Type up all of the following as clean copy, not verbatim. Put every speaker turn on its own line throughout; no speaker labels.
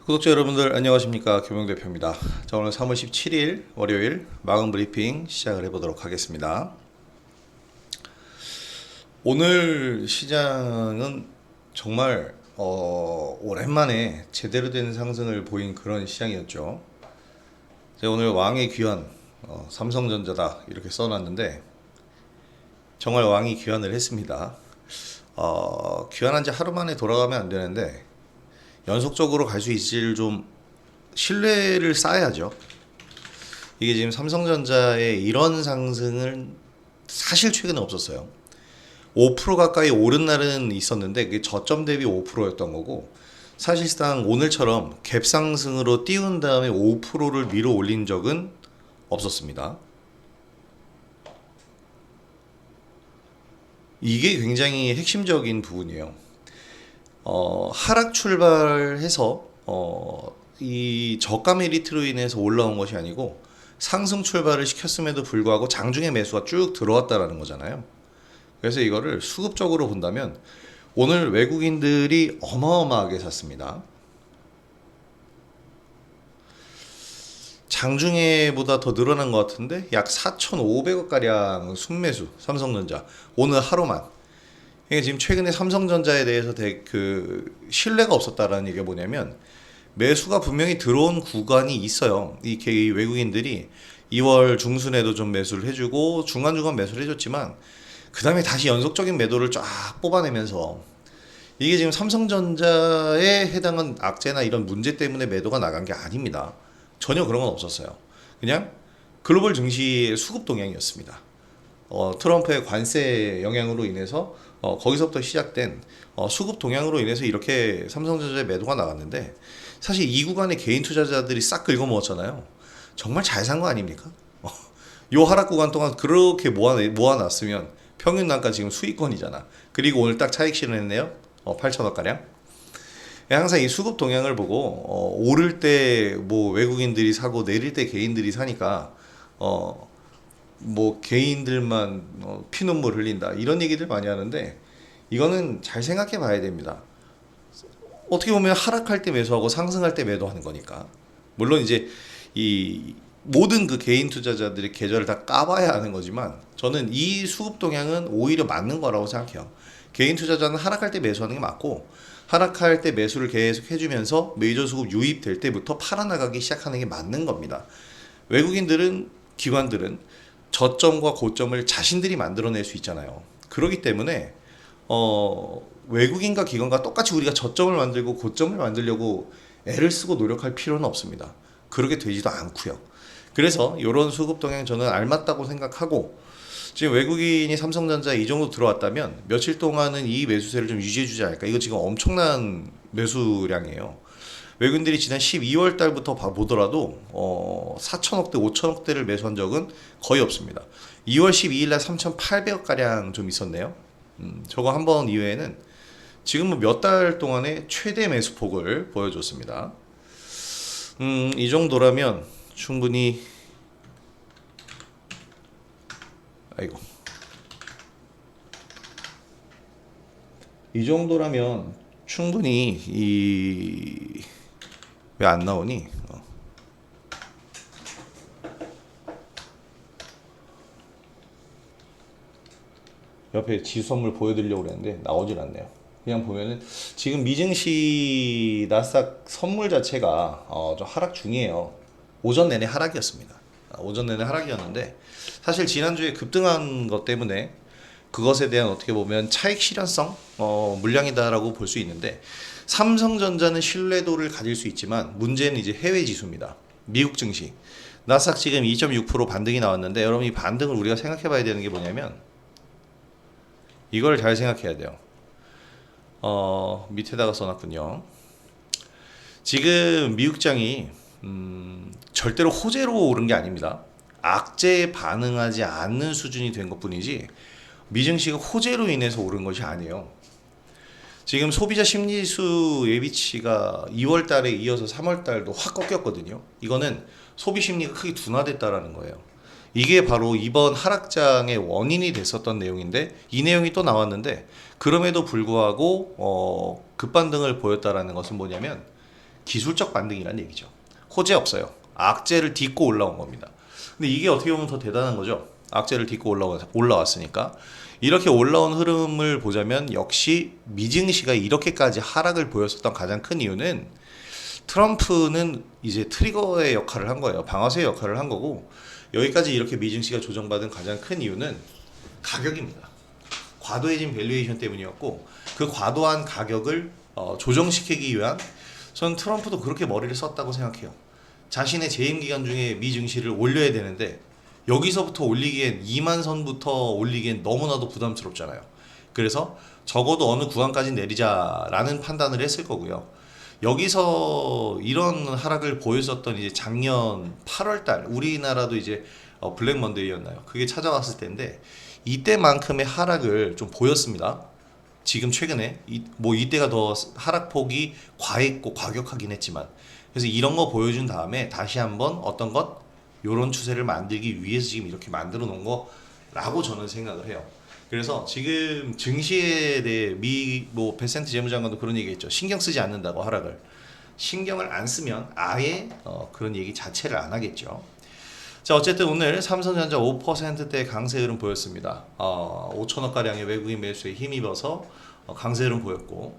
구독자 여러분들 안녕하십니까, 김용대표입니다. 자, 오늘 3월 17일 월요일 마감 브리핑 시작을 해보도록 하겠습니다. 오늘 시장은 정말 오랜만에 제대로 된 상승을 보인 그런 시장이었죠. 제가 오늘 왕의 귀환 삼성전자다 이렇게 써놨는데 정말 왕이 귀환을 했습니다. 귀환한 지 하루 만에 돌아가면 안 되는데 연속적으로 갈 수 있을 좀 신뢰를 쌓아야죠. 이게 지금 삼성전자의 이런 상승은 사실 최근에 없었어요. 5% 가까이 오른 날은 있었는데 그게 저점 대비 5%였던 거고, 사실상 오늘처럼 갭 상승으로 띄운 다음에 5%를 밀어 올린 적은 없었습니다. 이게 굉장히 핵심적인 부분이에요. 하락 출발해서 이 저가 메리트로 인해서 올라온 것이 아니고 상승 출발을 시켰음에도 불구하고 장중에 매수가 쭉 들어왔다라는 거잖아요. 그래서 이거를 수급적으로 본다면 오늘 외국인들이 어마어마하게 샀습니다. 장중에보다 더 늘어난 것 같은데 약 4,500억 가량 순매수 삼성전자 오늘 하루만. 이게 지금 최근에 삼성전자에 대해서 신뢰가 없었다라는 얘기가 뭐냐면, 매수가 분명히 들어온 구간이 있어요. 이 외국인들이 2월 중순에도 좀 매수를 해주고 중간중간 매수를 해줬지만 그 다음에 다시 연속적인 매도를 쫙 뽑아내면서, 이게 지금 삼성전자에 해당한 악재나 이런 문제 때문에 매도가 나간 게 아닙니다. 전혀 그런 건 없었어요. 그냥 글로벌 증시의 수급 동향이었습니다. 트럼프의 관세 영향으로 인해서 거기서부터 시작된 수급 동향으로 인해서 이렇게 삼성전자의 매도가 나갔는데, 사실 이 구간에 개인 투자자들이 싹 긁어먹었잖아요. 정말 잘 산 거 아닙니까? 요 하락 구간 동안 그렇게 모아놨으면 평균 단가 지금 수익권이잖아. 그리고 오늘 딱 차익 실현했네요. 8천억 가량. 항상 이 수급 동향을 보고 오를 때 뭐 외국인들이 사고 내릴 때 개인들이 사니까 뭐 개인들만 피눈물 흘린다 이런 얘기들 많이 하는데, 이거는 잘 생각해 봐야 됩니다. 어떻게 보면 하락할 때 매수하고 상승할 때 매도하는 거니까. 물론 이제 이 모든 그 개인 투자자들의 계좌를 다 까봐야 하는 거지만, 저는 이 수급 동향은 오히려 맞는 거라고 생각해요. 개인 투자자는 하락할 때 매수하는 게 맞고, 하락할 때 매수를 계속 해주면서 메이저 수급 유입될 때부터 팔아나가기 시작하는 게 맞는 겁니다. 외국인들은, 기관들은 저점과 고점을 자신들이 만들어낼 수 있잖아요. 그렇기 때문에 외국인과 기관과 똑같이 우리가 저점을 만들고 고점을 만들려고 애를 쓰고 노력할 필요는 없습니다. 그렇게 되지도 않고요. 그래서 이런 수급 동향 저는 알맞다고 생각하고, 지금 외국인이 삼성전자에 이 정도 들어왔다면 며칠 동안은 이 매수세를 좀 유지해주지 않을까. 이거 지금 엄청난 매수량이에요. 외국인들이 지난 12월 달부터 보더라도 4천억대, 5천억대를 매수한 적은 거의 없습니다. 2월 12일 날 3,800억 가량 좀 있었네요. 저거 한 번 이외에는 지금 몇 달 동안의 최대 매수폭을 보여줬습니다. 이 정도라면 충분히, 아이고, 이 정도라면 충분히 왜 안 나오니? 옆에 지수 선물 보여드리려고 그랬는데 나오질 않네요. 그냥 보면은 지금 미증시 나스닥 선물 자체가 좀 하락 중이에요. 오전 내내 하락이었습니다. 오전 내내 하락이었는데, 사실 지난주에 급등한 것 때문에 그것에 대한 어떻게 보면 차익 실현성 물량이다라고 볼 수 있는데, 삼성전자는 신뢰도를 가질 수 있지만 문제는 이제 해외 지수입니다. 미국 증시 나스닥 지금 2.6% 반등이 나왔는데, 여러분 이 반등을 우리가 생각해 봐야 되는 게 뭐냐면, 이걸 잘 생각해야 돼요. 밑에다가 써놨군요. 지금 미국장이 절대로 호재로 오른 게 아닙니다. 악재에 반응하지 않는 수준이 된 것뿐이지 미증시가 호재로 인해서 오른 것이 아니에요. 지금 소비자 심리지수 예비치가 2월 달에 이어서 3월 달도 확 꺾였거든요. 이거는 소비 심리가 크게 둔화됐다라는 거예요. 이게 바로 이번 하락장의 원인이 됐었던 내용인데, 이 내용이 또 나왔는데 그럼에도 불구하고 급반등을 보였다라는 것은 뭐냐면, 기술적 반등이란 얘기죠. 호재 없어요. 악재를 딛고 올라온 겁니다. 근데 이게 어떻게 보면 더 대단한 거죠. 악재를 딛고 올라왔으니까. 이렇게 올라온 흐름을 보자면 역시 미증시가 이렇게까지 하락을 보였었던 가장 큰 이유는 트럼프는 이제 트리거의 역할을 한 거예요. 방아쇠의 역할을 한 거고, 여기까지 이렇게 미증시가 조정받은 가장 큰 이유는 가격입니다. 과도해진 밸류에이션 때문이었고, 그 과도한 가격을 조정시키기 위한, 전 트럼프도 그렇게 머리를 썼다고 생각해요. 자신의 재임 기간 중에 미 증시를 올려야 되는데 여기서부터 올리기엔 2만 선부터 올리기엔 너무나도 부담스럽잖아요. 그래서 적어도 어느 구간까지 내리자라는 판단을 했을 거고요. 여기서 이런 하락을 보였었던 이제 작년 8월 달 우리나라도 이제 블랙 먼데이였나요? 그게 찾아왔을 때인데 이때만큼의 하락을 좀 보였습니다. 지금 최근에 이때가 더 하락폭이 과했고 과격하긴 했지만, 그래서 이런 거 보여준 다음에 다시 한번 어떤 것 요런 추세를 만들기 위해서 지금 이렇게 만들어 놓은 거라고 저는 생각을 해요. 그래서 지금 증시에 대해 베센트 재무장관도 그런 얘기했죠. 신경 쓰지 않는다고 하락을. 신경을 안 쓰면 아예 그런 얘기 자체를 안 하겠죠. 자, 어쨌든 오늘 삼성전자 5%대 강세 흐름 보였습니다. 5천억 가량의 외국인 매수에 힘입어서 강세 흐름 보였고,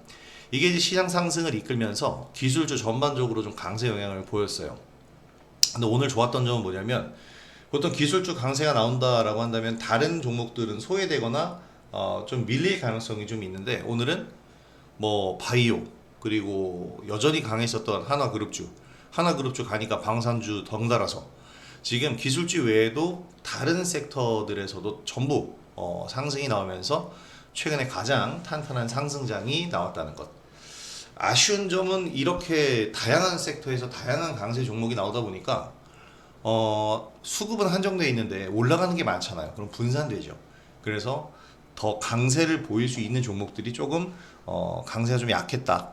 이게 이제 시장 상승을 이끌면서 기술주 전반적으로 좀 강세 영향을 보였어요. 근데 오늘 좋았던 점은 뭐냐면, 보통 기술주 강세가 나온다라고 한다면 다른 종목들은 소외되거나 좀 밀릴 가능성이 좀 있는데, 오늘은 바이오 그리고 여전히 강했었던 하나그룹주 가니까 방산주 덩달아서 지금 기술주 외에도 다른 섹터들에서도 전부 상승이 나오면서 최근에 가장 탄탄한 상승장이 나왔다는 것. 아쉬운 점은 이렇게 다양한 섹터에서 다양한 강세 종목이 나오다 보니까 수급은 한정되어 있는데 올라가는 게 많잖아요. 그럼 분산되죠. 그래서 더 강세를 보일 수 있는 종목들이 조금 강세가 좀 약했다.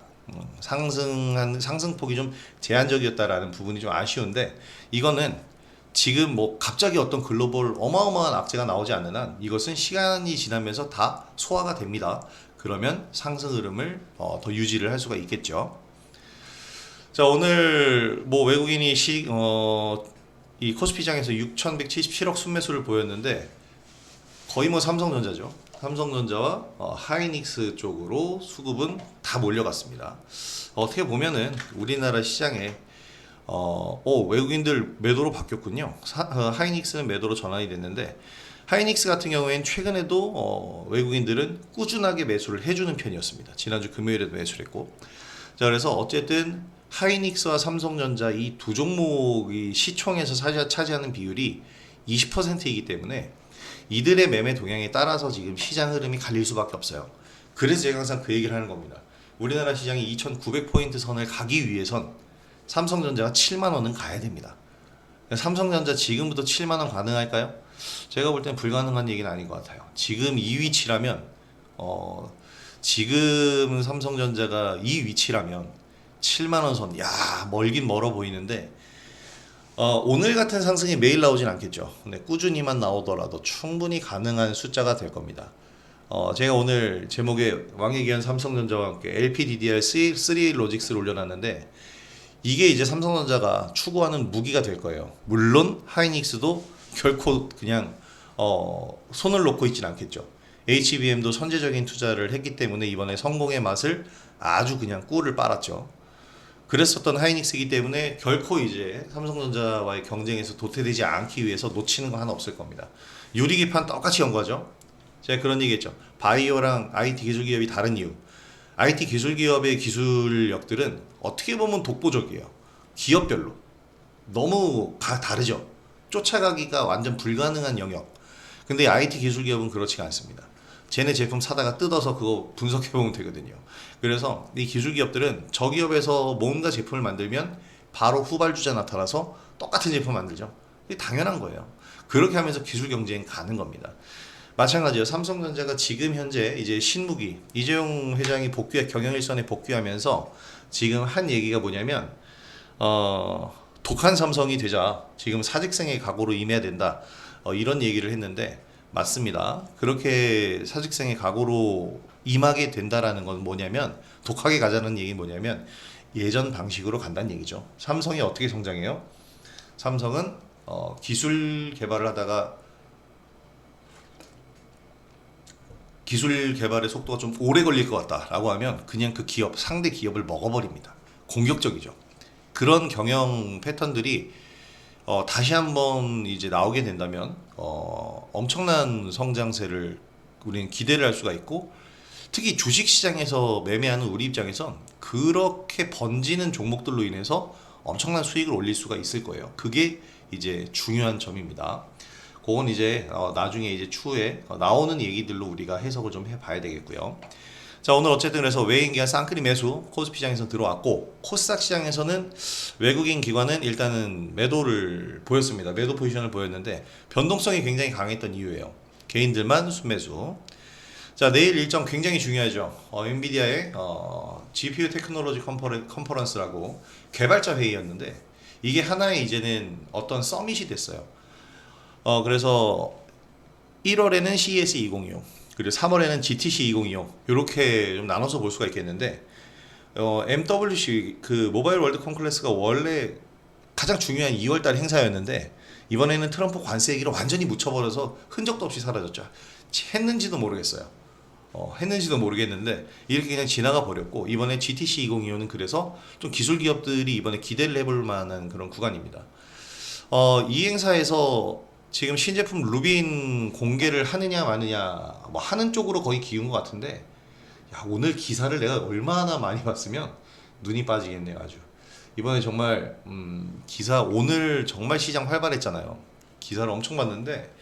상승폭이 좀 제한적이었다라는 부분이 좀 아쉬운데, 이거는 지금 갑자기 어떤 글로벌 어마어마한 악재가 나오지 않는 한 이것은 시간이 지나면서 다 소화가 됩니다. 그러면 상승 흐름을 더 유지를 할 수가 있겠죠. 자, 오늘 외국인이 이 코스피장에서 6,177억 순매수를 보였는데 거의 삼성전자죠. 삼성전자와 하이닉스 쪽으로 수급은 다 몰려갔습니다. 어떻게 보면은 우리나라 시장에 외국인들 매도로 바뀌었군요. 하이닉스는 매도로 전환이 됐는데, 하이닉스 같은 경우에는 최근에도 외국인들은 꾸준하게 매수를 해주는 편이었습니다. 지난주 금요일에도 매수를 했고, 자, 그래서 어쨌든 하이닉스와 삼성전자 이 두 종목이 시총에서 차지하는 비율이 20%이기 때문에 이들의 매매 동향에 따라서 지금 시장 흐름이 갈릴 수밖에 없어요. 그래서 제가 항상 그 얘기를 하는 겁니다. 우리나라 시장이 2,900포인트 선을 가기 위해선 삼성전자가 7만원은 가야 됩니다. 삼성전자 지금부터 7만원 가능할까요? 제가 볼 땐 불가능한 얘기는 아닌 것 같아요. 지금 이 위치라면 지금 삼성전자가 이 위치라면 7만원 선, 멀긴 멀어 보이는데 오늘 같은 상승이 매일 나오진 않겠죠. 근데 꾸준히만 나오더라도 충분히 가능한 숫자가 될 겁니다. 제가 오늘 제목에 왕의 기한 삼성전자와 함께 LPDDR3 로직스를 올려놨는데, 이게 이제 삼성전자가 추구하는 무기가 될 거예요. 물론 하이닉스도 결코 그냥 손을 놓고 있진 않겠죠. HBM도 선제적인 투자를 했기 때문에 이번에 성공의 맛을 아주 그냥 꿀을 빨았죠. 그랬었던 하이닉스이기 때문에 결코 이제 삼성전자와의 경쟁에서 도태되지 않기 위해서 놓치는 거 하나 없을 겁니다. 유리기판 똑같이 연구하죠. 제가 그런 얘기했죠. 바이오랑 IT 기술 기업이 다른 이유. IT 기술 기업의 기술력들은 어떻게 보면 독보적이에요. 기업별로. 너무 다르죠. 쫓아가기가 완전 불가능한 영역. 근데 IT 기술 기업은 그렇지가 않습니다. 쟤네 제품 사다가 뜯어서 그거 분석해보면 되거든요. 그래서 이 기술 기업들은 저 기업에서 뭔가 제품을 만들면 바로 후발주자 나타나서 똑같은 제품 만들죠. 이게 당연한 거예요. 그렇게 하면서 기술 경쟁 가는 겁니다. 마찬가지로 삼성전자가 지금 현재 이제 신무기 이재용 회장이 경영일선에 복귀하면서 지금 한 얘기가 뭐냐면 독한 삼성이 되자 지금 사직생의 각오로 임해야 된다, 이런 얘기를 했는데 맞습니다. 그렇게 사직생의 각오로 임하게 된다라는 건 뭐냐면, 독하게 가자는 얘기는 뭐냐면 예전 방식으로 간다는 얘기죠. 삼성이 어떻게 성장해요? 삼성은 기술 개발을 하다가 기술 개발의 속도가 좀 오래 걸릴 것 같다라고 하면 그냥 그 기업, 상대 기업을 먹어버립니다. 공격적이죠. 그런 경영 패턴들이 다시 한번 이제 나오게 된다면 엄청난 성장세를 우리는 기대를 할 수가 있고, 특히 주식시장에서 매매하는 우리 입장에선 그렇게 번지는 종목들로 인해서 엄청난 수익을 올릴 수가 있을 거예요. 그게 이제 중요한 점입니다. 그건 이제 나중에 이제 추후에 나오는 얘기들로 우리가 해석을 좀 해봐야 되겠고요. 자, 오늘 어쨌든 그래서 외인 기관 쌍끌이 매수 코스피 시장에서 들어왔고, 코스닥 시장에서는 외국인 기관은 일단은 매도를 보였습니다. 매도 포지션을 보였는데 변동성이 굉장히 강했던 이유예요. 개인들만 순매수. 자, 내일 일정 굉장히 중요하죠. 엔비디아의 GPU 테크놀로지 컨퍼런스라고 개발자 회의였는데, 이게 하나의 이제는 어떤 서밋이 됐어요. 그래서 1월에는 CES 2025, 그리고 3월에는 GTC 2025 이렇게 좀 나눠서 볼 수가 있겠는데, MWC 그 모바일 월드 콘클래스가 원래 가장 중요한 2월달 행사였는데 이번에는 트럼프 관세 얘기를 완전히 묻혀버려서 흔적도 없이 사라졌죠. 했는지도 모르겠어요. 했는지도 모르겠는데 이렇게 그냥 지나가 버렸고, 이번에 GTC 2025는 그래서 좀 기술 기업들이 이번에 기대를 해볼 만한 그런 구간입니다. 이 행사에서 지금 신제품 루빈 공개를 하느냐 마느냐 뭐 하는 쪽으로 거의 기운 것 같은데, 야, 오늘 기사를 내가 얼마나 많이 봤으면 눈이 빠지겠네요. 아주 이번에 정말 기사 오늘 정말 시장 활발했잖아요. 기사를 엄청 봤는데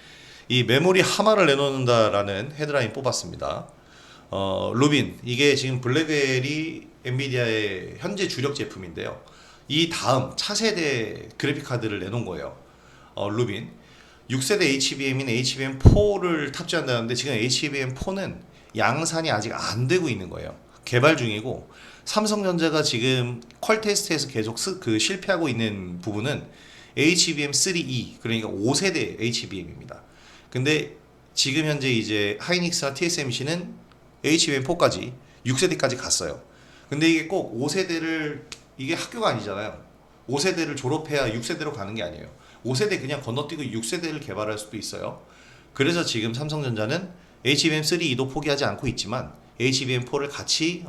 이 메모리 하마를 내놓는다라는 헤드라인 뽑았습니다. 루빈, 이게 지금 블랙벨이 엔비디아의 현재 주력 제품인데요. 이 다음 차세대 그래픽 카드를 내놓은 거예요. 루빈 6세대 HBM인 HBM4를 탑재한다는데, 지금 HBM4는 양산이 아직 안 되고 있는 거예요. 개발 중이고, 삼성전자가 지금 퀄 테스트에서 계속 실패하고 있는 부분은 HBM3E, 그러니까 5세대 HBM입니다. 근데 지금 현재 이제 하이닉스나 TSMC는 HBM4까지 6세대까지 갔어요. 근데 이게 꼭 5세대를, 이게 학교가 아니잖아요. 5세대를 졸업해야 6세대로 가는 게 아니에요. 5세대 그냥 건너뛰고 6세대를 개발할 수도 있어요. 그래서 지금 삼성전자는 HBM3E도 포기하지 않고 있지만 HBM4를 같이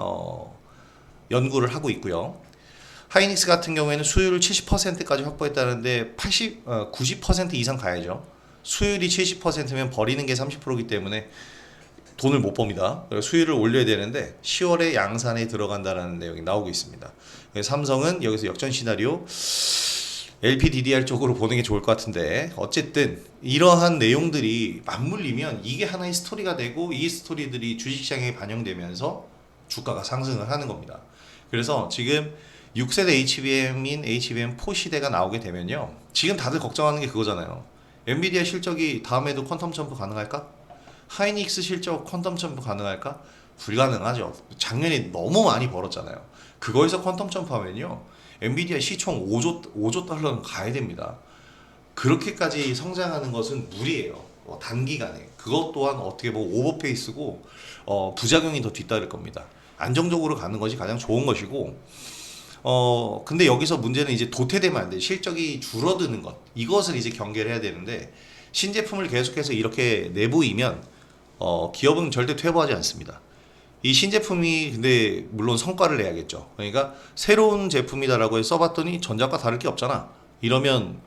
연구를 하고 있고요. 하이닉스 같은 경우에는 수율을 70%까지 확보했다는데 90% 이상 가야죠. 수율이 70%면 버리는 게 30%이기 때문에 돈을 못 법니다. 수율을 올려야 되는데 10월에 양산에 들어간다는 내용이 나오고 있습니다. 삼성은 여기서 역전 시나리오 LPDDR 쪽으로 보는 게 좋을 것 같은데, 어쨌든 이러한 내용들이 맞물리면 이게 하나의 스토리가 되고, 이 스토리들이 주식시장에 반영되면서 주가가 상승을 하는 겁니다. 그래서 지금 6세대 HBM인 HBM4 시대가 나오게 되면요, 지금 다들 걱정하는 게 그거잖아요. 엔비디아 실적이 다음에도 퀀텀 점프 가능할까? 하이닉스 실적 퀀텀 점프 가능할까? 불가능하죠. 작년에 너무 많이 벌었잖아요. 그거에서 퀀텀 점프하면요, 엔비디아 시총 5조 달러는 가야 됩니다. 그렇게까지 성장하는 것은 무리예요. 단기간에. 그것 또한 어떻게 보면 오버페이스고 부작용이 더 뒤따를 겁니다. 안정적으로 가는 것이 가장 좋은 것이고, 근데 여기서 문제는 이제 도태되면 안 돼. 실적이 줄어드는 것. 이것을 이제 경계를 해야 되는데, 신제품을 계속해서 이렇게 내보이면 기업은 절대 퇴보하지 않습니다. 이 신제품이 근데 물론 성과를 내야겠죠. 그러니까 새로운 제품이다라고 해서 써봤더니 전작과 다를 게 없잖아. 이러면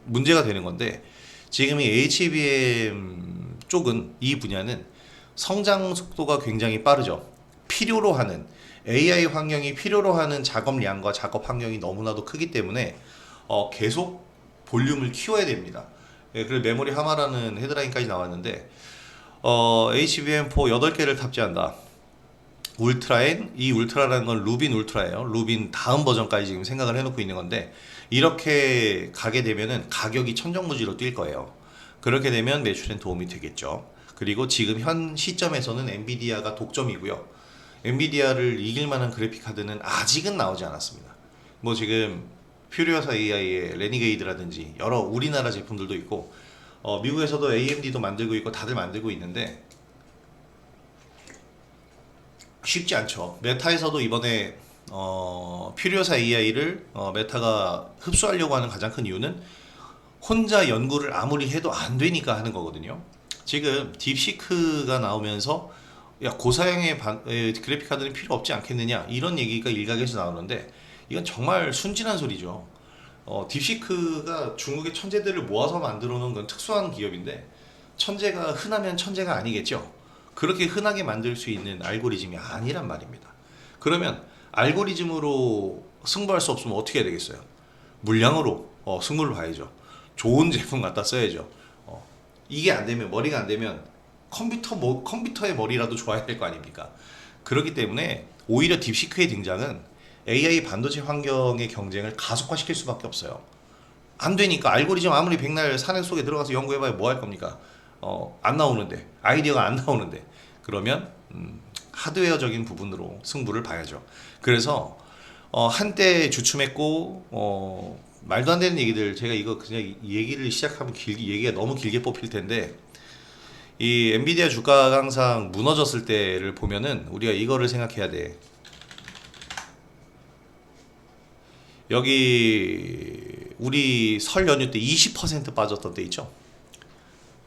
문제가 되는 건데, 지금 이 HBM 쪽은, 이 분야는 성장 속도가 굉장히 빠르죠. 필요로 하는 AI 환경이 필요로 하는 작업량과 작업 환경이 너무나도 크기 때문에 계속 볼륨을 키워야 됩니다. 그래서 메모리 하마라는 헤드라인까지 나왔는데, HBM4 8개를 탑재한다. 울트라엔, 이 울트라라는 건 루빈 울트라예요. 루빈 다음 버전까지 지금 생각을 해놓고 있는 건데, 이렇게 가게 되면은 가격이 천정무지로 뛸 거예요. 그렇게 되면 매출엔 도움이 되겠죠. 그리고 지금 현 시점에서는 엔비디아가 독점이고요. 엔비디아를 이길 만한 그래픽 카드는 아직은 나오지 않았습니다. 뭐 지금 퓨리오사 AI의 레니게이드라든지 여러 우리나라 제품들도 있고, 미국에서도 AMD도 만들고 있고 다들 만들고 있는데 쉽지 않죠. 메타에서도 이번에 퓨리오사 AI를 메타가 흡수하려고 하는 가장 큰 이유는 혼자 연구를 아무리 해도 안 되니까 하는 거거든요. 지금 딥시크가 나오면서 야 고사양의 그래픽 카드는 필요 없지 않겠느냐 이런 얘기가 일각에서 나오는데 이건 정말 순진한 소리죠. 딥시크가 중국의 천재들을 모아서 만들어 놓은 건 특수한 기업인데 천재가 흔하면 천재가 아니겠죠. 그렇게 흔하게 만들 수 있는 알고리즘이 아니란 말입니다. 그러면 알고리즘으로 승부할 수 없으면 어떻게 해야 되겠어요? 물량으로 승부를 봐야죠. 좋은 제품 갖다 써야죠. 이게 안 되면 머리가 안 되면 컴퓨터의 머리라도 좋아야 될 거 아닙니까? 그렇기 때문에 오히려 딥시크의 등장은 AI 반도체 환경의 경쟁을 가속화시킬 수밖에 없어요. 안 되니까 알고리즘 아무리 백날 산에 속에 들어가서 연구해봐야 뭐 할 겁니까? 안 나오는데 아이디어가 안 나오는데 그러면 하드웨어적인 부분으로 승부를 봐야죠. 그래서 한때 주춤했고 말도 안 되는 얘기들 제가 이거 그냥 얘기를 시작하면 얘기가 너무 길게 뽑힐 텐데 이 엔비디아 주가가 항상 무너졌을 때를 보면은 우리가 이거를 생각해야 돼. 여기 우리 설 연휴 때 20% 빠졌던 때 있죠.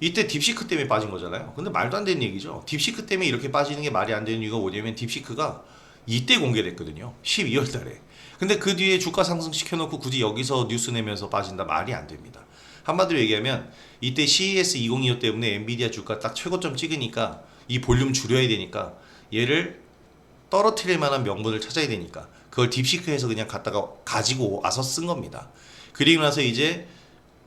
이때 딥시크 때문에 빠진 거잖아요. 근데 말도 안 되는 얘기죠. 딥시크 때문에 이렇게 빠지는 게 말이 안 되는 이유가 뭐냐면 딥시크가 이때 공개됐거든요. 12월 달에. 근데 그 뒤에 주가 상승 시켜놓고 굳이 여기서 뉴스 내면서 빠진다 말이 안 됩니다. 한마디로 얘기하면 이때 CES 2025 때문에 엔비디아 주가 딱 최고점 찍으니까 이 볼륨 줄여야 되니까 얘를 떨어뜨릴 만한 명분을 찾아야 되니까 그걸 딥시크에서 그냥 갖다가 가지고 와서 쓴 겁니다. 그리고 나서 이제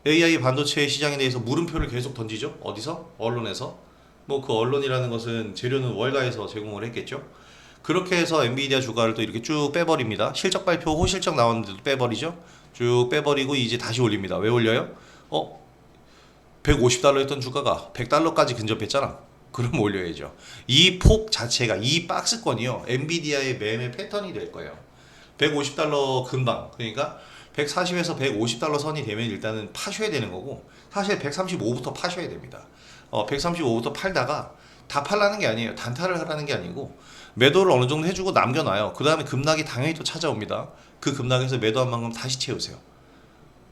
AI 반도체 시장에 대해서 물음표를 계속 던지죠. 어디서? 언론에서. 뭐 그 언론이라는 것은 재료는 월가에서 제공을 했겠죠. 그렇게 해서 엔비디아 주가를 또 이렇게 쭉 빼버립니다. 실적 발표 호실적 나왔는데도 빼버리죠. 쭉 빼버리고 이제 다시 올립니다. 왜 올려요? 150달러였던 주가가 100달러까지 근접했잖아. 그럼 올려야죠. 이 폭 자체가 이 박스권이요. 엔비디아의 매매 패턴이 될 거예요. 150달러 근방. 그러니까 140에서 150달러 선이 되면 일단은 파셔야 되는 거고 사실 135부터 파셔야 됩니다. 135부터 팔다가 다 팔라는 게 아니에요. 단타를 하라는 게 아니고 매도를 어느 정도 해주고 남겨놔요. 그 다음에 급락이 당연히 또 찾아옵니다. 그 급락에서 매도한 만큼 다시 채우세요.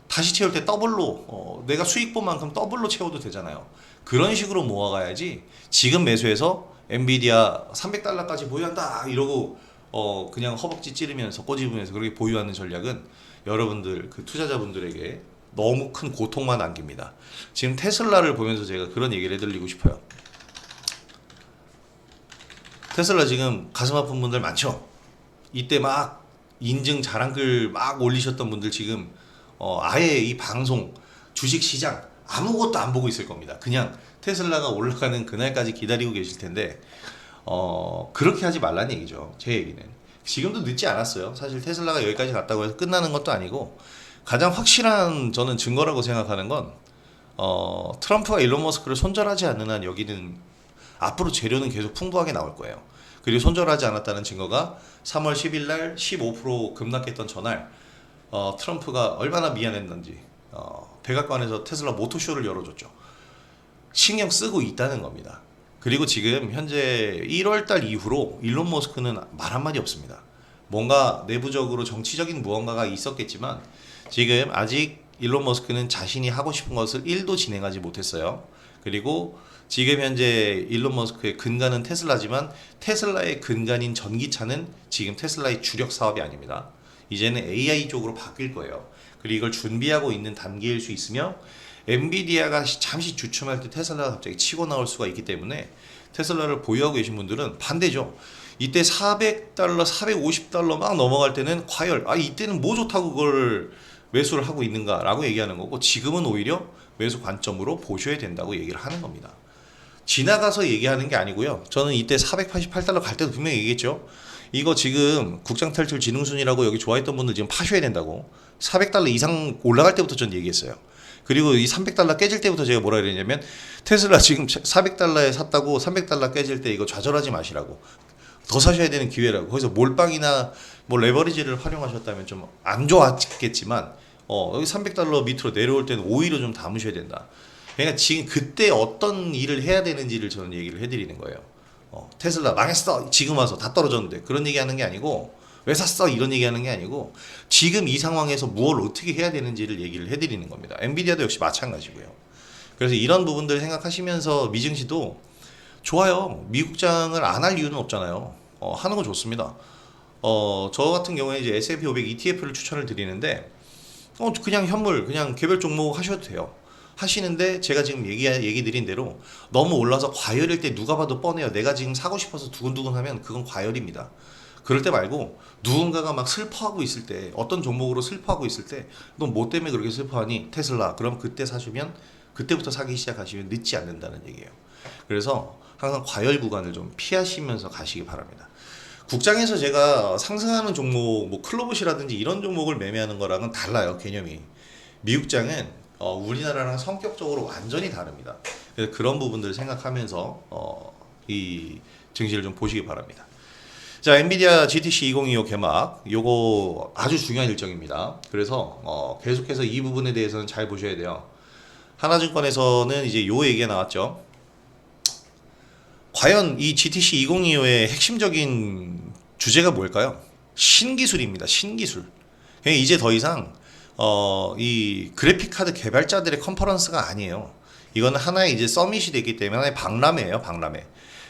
다시 채울 때 더블로 내가 수익 본 만큼 더블로 채워도 되잖아요. 그런 식으로 모아가야지 지금 매수해서 엔비디아 300달러까지 보유한다 이러고 그냥 허벅지 찌르면서 꼬집으면서 그렇게 보유하는 전략은 여러분들 그 투자자분들에게 너무 큰 고통만 안깁니다. 지금 테슬라를 보면서 제가 그런 얘기를 해드리고 싶어요. 테슬라 지금 가슴 아픈 분들 많죠? 이때 막 인증 자랑글 막 올리셨던 분들 지금 아예 이 방송 주식시장 아무것도 안 보고 있을 겁니다. 그냥 테슬라가 올라가는 그날까지 기다리고 계실 텐데 그렇게 하지 말라는 얘기죠. 제 얘기는 지금도 늦지 않았어요. 사실 테슬라가 여기까지 갔다고 해서 끝나는 것도 아니고 가장 확실한 저는 증거라고 생각하는 건 트럼프가 일론 머스크를 손절하지 않는 한 여기는 앞으로 재료는 계속 풍부하게 나올 거예요. 그리고 손절하지 않았다는 증거가 3월 10일 날 15% 급락했던 전날 트럼프가 얼마나 미안했는지 백악관에서 테슬라 모토쇼를 열어줬죠. 신경 쓰고 있다는 겁니다. 그리고 지금 현재 1월달 이후로 일론 머스크는 말 한마디 없습니다. 뭔가 내부적으로 정치적인 무언가가 있었겠지만 지금 아직 일론 머스크는 자신이 하고 싶은 것을 1도 진행하지 못했어요. 그리고 지금 현재 일론 머스크의 근간은 테슬라지만 테슬라의 근간인 전기차는 지금 테슬라의 주력 사업이 아닙니다. 이제는 AI 쪽으로 바뀔 거예요. 그리고 이걸 준비하고 있는 단계일 수 있으며 엔비디아가 잠시 주춤할 때 테슬라가 갑자기 치고 나올 수가 있기 때문에 테슬라를 보유하고 계신 분들은 반대죠. 이때 400달러, 450달러 막 넘어갈 때는 과열, 이때는 뭐 좋다고 그걸 매수를 하고 있는가라고 얘기하는 거고 지금은 오히려 매수 관점으로 보셔야 된다고 얘기를 하는 겁니다. 지나가서 얘기하는 게 아니고요. 저는 이때 488달러 갈 때도 분명히 얘기했죠. 이거 지금 국장탈출 진흥순이라고 여기 좋아했던 분들 지금 파셔야 된다고 400달러 이상 올라갈 때부터 전 얘기했어요. 그리고 이 300달러 깨질 때부터 제가 뭐라 그랬냐면 테슬라 지금 400달러에 샀다고 300달러 깨질 때 이거 좌절하지 마시라고 더 사셔야 되는 기회라고. 거기서 몰빵이나 뭐 레버리지를 활용하셨다면 좀 안 좋았겠지만 여기 300달러 밑으로 내려올 때는 오히려 좀 담으셔야 된다. 그러니까 지금 그때 어떤 일을 해야 되는지를 저는 얘기를 해드리는 거예요. 테슬라 망했어 지금 와서 다 떨어졌는데 그런 얘기하는 게 아니고 왜 샀어? 이런 얘기하는 게 아니고 지금 이 상황에서 무엇을 어떻게 해야 되는지를 얘기를 해드리는 겁니다. 엔비디아도 역시 마찬가지고요. 그래서 이런 부분들 생각하시면서 미증시도 좋아요. 미국장을 안 할 이유는 없잖아요. 하는 거 좋습니다. 저 같은 경우에 이제 S&P 500 ETF를 추천을 드리는데, 그냥 현물, 그냥 개별 종목 하셔도 돼요. 하시는데, 제가 지금 얘기 드린 대로 너무 올라서 과열일 때 누가 봐도 뻔해요. 내가 지금 사고 싶어서 두근두근 하면 그건 과열입니다. 그럴 때 말고, 누군가가 막 슬퍼하고 있을 때, 어떤 종목으로 슬퍼하고 있을 때, 너 뭐 때문에 그렇게 슬퍼하니? 테슬라. 그럼 그때 사시면, 그때부터 사기 시작하시면 늦지 않는다는 얘기예요. 그래서 항상 과열 구간을 좀 피하시면서 가시기 바랍니다. 국장에서 제가 상승하는 종목, 뭐 클로봇이라든지 이런 종목을 매매하는 거랑은 달라요, 개념이. 미국장은 우리나라랑 성격적으로 완전히 다릅니다. 그래서 그런 부분들을 생각하면서 이 증시를 좀 보시기 바랍니다. 자, 엔비디아 GTC 2025 개막, 요거 아주 중요한 일정입니다. 그래서 계속해서 이 부분에 대해서는 잘 보셔야 돼요. 하나증권에서는 이제 요 얘기가 나왔죠. 과연 이 GTC 2025의 핵심적인 주제가 뭘까요? 신기술입니다. 신기술. 이제 더 이상 이 그래픽 카드 개발자들의 컨퍼런스가 아니에요. 이거는 하나의 이제 서밋이 됐기 때문에 하나의 박람회예요, 박람회.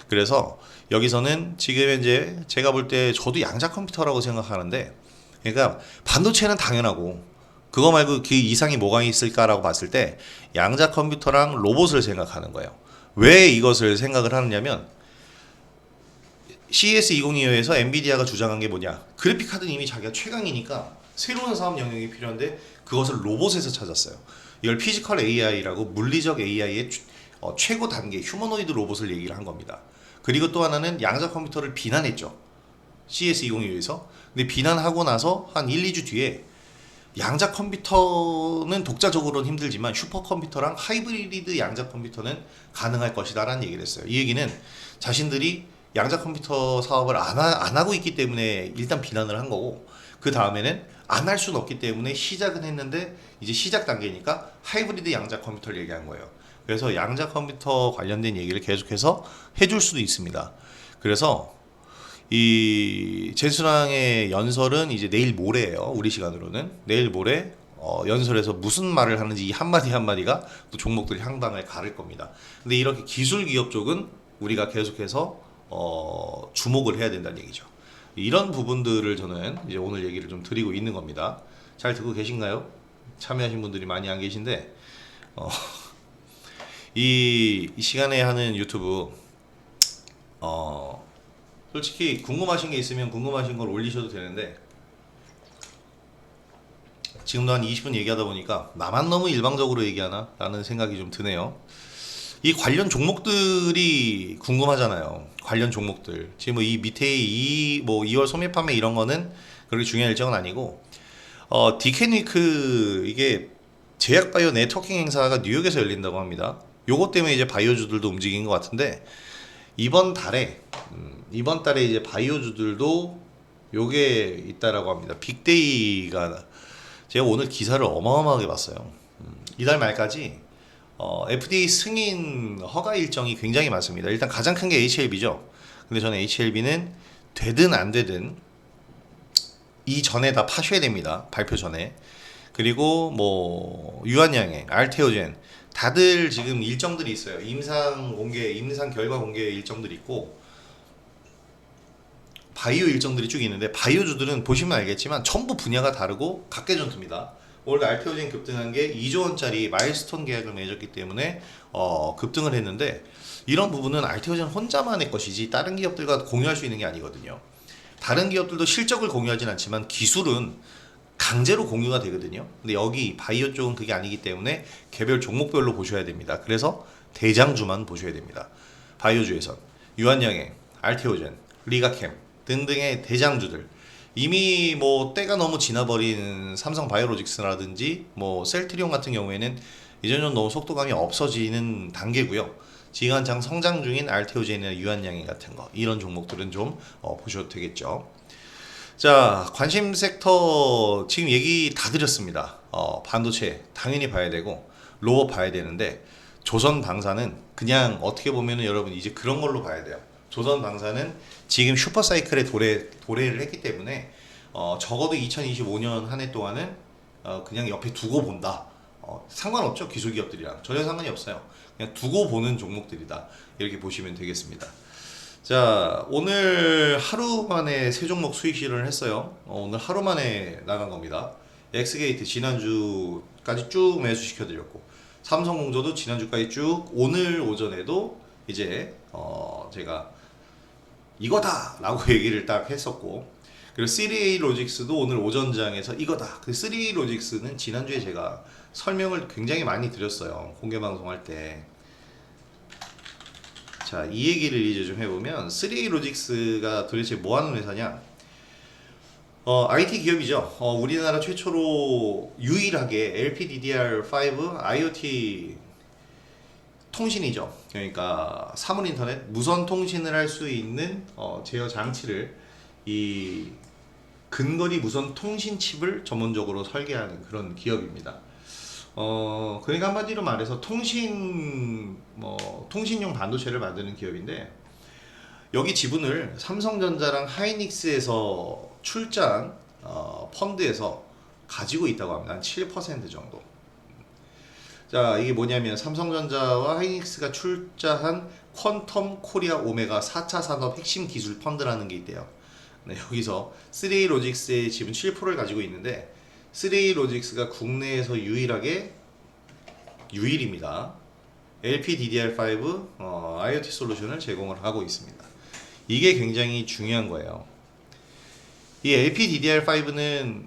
그래서 여기서는 지금 현재 제가 볼 때 저도 양자 컴퓨터라고 생각하는데, 그러니까 반도체는 당연하고 그거 말고 그 이상이 뭐가 있을까라고 봤을 때 양자 컴퓨터랑 로봇을 생각하는 거예요. 왜 이것을 생각을 하느냐면, CES 2025에서 엔비디아가 주장한 게 뭐냐, 그래픽 카드는 이미 자기가 최강이니까 새로운 사업 영역이 필요한데 그것을 로봇에서 찾았어요. 이걸 피지컬 AI라고, 물리적 AI의 최고 단계 휴머노이드 로봇을 얘기를 한 겁니다. 그리고 또 하나는 양자 컴퓨터를 비난했죠, CES 2025에서. 근데 비난하고 나서 한 1, 2주 뒤에 양자 컴퓨터는 독자적으로는 힘들지만 슈퍼컴퓨터랑 하이브리드 양자 컴퓨터는 가능할 것이다 라는 얘기를 했어요. 이 얘기는 자신들이 양자 컴퓨터 사업을 안 하고 있기 때문에 일단 비난을 한 거고, 그 다음에는 안 할 수는 없기 때문에 시작은 했는데 이제 시작 단계니까 하이브리드 양자 컴퓨터를 얘기한 거예요. 그래서 양자 컴퓨터 관련된 얘기를 계속해서 해줄 수도 있습니다. 그래서 이 젠스랑의 연설은 이제 내일 모레예요. 우리 시간으로는 내일 모레 연설에서 무슨 말을 하는지 이 한마디 한마디가 또 종목들 향방을 가를 겁니다. 근데 이렇게 기술 기업 쪽은 우리가 계속해서 주목을 해야 된다는 얘기죠. 이런 부분들을 저는 이제 오늘 얘기를 좀 드리고 있는 겁니다. 잘 듣고 계신가요? 참여하신 분들이 많이 안 계신데, 이 시간에 하는 유튜브 솔직히 궁금하신 게 있으면 궁금하신 걸 올리셔도 되는데, 지금도 한 20분 얘기하다 보니까 나만 너무 일방적으로 얘기하나 라는 생각이 좀 드네요. 이 관련 종목들이 궁금하잖아요. 관련 종목들. 지금 뭐 이 밑에 뭐 2월 소매 판매 이런 거는 그렇게 중요한 일정은 아니고, 디케니크, 이게 제약바이오 네트워킹 행사가 뉴욕에서 열린다고 합니다. 요것 때문에 이제 바이오주들도 움직인 것 같은데, 이번 달에 이제 바이오주들도 요게 있다라고 합니다. 빅데이가, 제가 오늘 기사를 어마어마하게 봤어요. 이달 말까지 FDA 승인 허가 일정이 굉장히 많습니다. 일단 가장 큰 게 HLB죠. 근데 저는 HLB는 되든 안 되든 이 전에 다 파셔야 됩니다. 발표 전에. 그리고 뭐 유한양행, 알테오젠, 다들 지금 일정들이 있어요. 임상 결과 공개 일정들이 있고, 바이오 일정들이 쭉 있는데, 바이오주들은 보시면 알겠지만 전부 분야가 다르고 각계전투입니다. 오늘 알테오젠 급등한 게 2조 원짜리 마일스톤 계약을 맺었기 때문에 급등을 했는데, 이런 부분은 알테오젠 혼자만의 것이지 다른 기업들과 공유할 수 있는 게 아니거든요. 다른 기업들도 실적을 공유하진 않지만 기술은 강제로 공유가 되거든요. 근데 여기 바이오 쪽은 그게 아니기 때문에 개별 종목별로 보셔야 됩니다. 그래서 대장주만 보셔야 됩니다. 바이오주에선 유한양행, 알테오젠, 리가캠 등등의 대장주들, 이미 뭐 때가 너무 지나버린 삼성바이오로직스라든지 뭐 셀트리온 같은 경우에는 이제는 너무 속도감이 없어지는 단계고요. 지금 성장 중인 알테오젠이나 유한양행 같은 거, 이런 종목들은 좀 보셔도 되겠죠. 자, 관심 섹터 지금 얘기 다 드렸습니다. 반도체 당연히 봐야 되고, 로봇 봐야 되는데, 조선방사는 그냥 어떻게 보면은 여러분 이제 그런 걸로 봐야 돼요. 조선방사는 지금 슈퍼사이클에 도래를 했기 때문에 적어도 2025년 한 해 동안은 그냥 옆에 두고 본다. 상관없죠. 기술 기업들이랑 전혀 상관이 없어요. 그냥 두고 보는 종목들이다. 이렇게 보시면 되겠습니다. 자, 오늘 하루 만에 세 종목 수익 실현을 했어요. 오늘 하루 만에 나간 겁니다. 엑스게이트 지난주까지 쭉 매수 시켜드렸고, 삼성공조도 지난주까지 쭉, 오늘 오전에도 이제 제가 이거다 라고 얘기를 딱 했었고, 그리고 3A 로직스도 오늘 오전장에서 이거다. 그 3A 로직스는 지난주에 제가 설명을 굉장히 많이 드렸어요. 공개 방송할 때. 자, 이 얘기를 이제 좀 해보면 3A 로직스가 도대체 뭐 하는 회사냐? IT 기업이죠. 우리나라 최초로 유일하게 LPDDR5 IoT 통신이죠. 그러니까 사물 인터넷 무선 통신을 할 수 있는 제어 장치를, 이 근거리 무선 통신 칩을 전문적으로 설계하는 그런 기업입니다. 그러니까 한마디로 말해서 통신용 반도체를 만드는 기업인데, 여기 지분을 삼성전자랑 하이닉스에서 출자한 펀드에서 가지고 있다고 합니다. 한 7% 정도. 자, 이게 뭐냐면 삼성전자와 하이닉스가 출자한 퀀텀 코리아 오메가 4차 산업 핵심 기술 펀드라는 게 있대요. 네, 여기서 3A 로직스의 지분 7%를 가지고 있는데, 3A 로직스가 국내에서 유일입니다. LPDDR5 IoT 솔루션을 제공을 하고 있습니다. 이게 굉장히 중요한 거예요. 이 LPDDR5는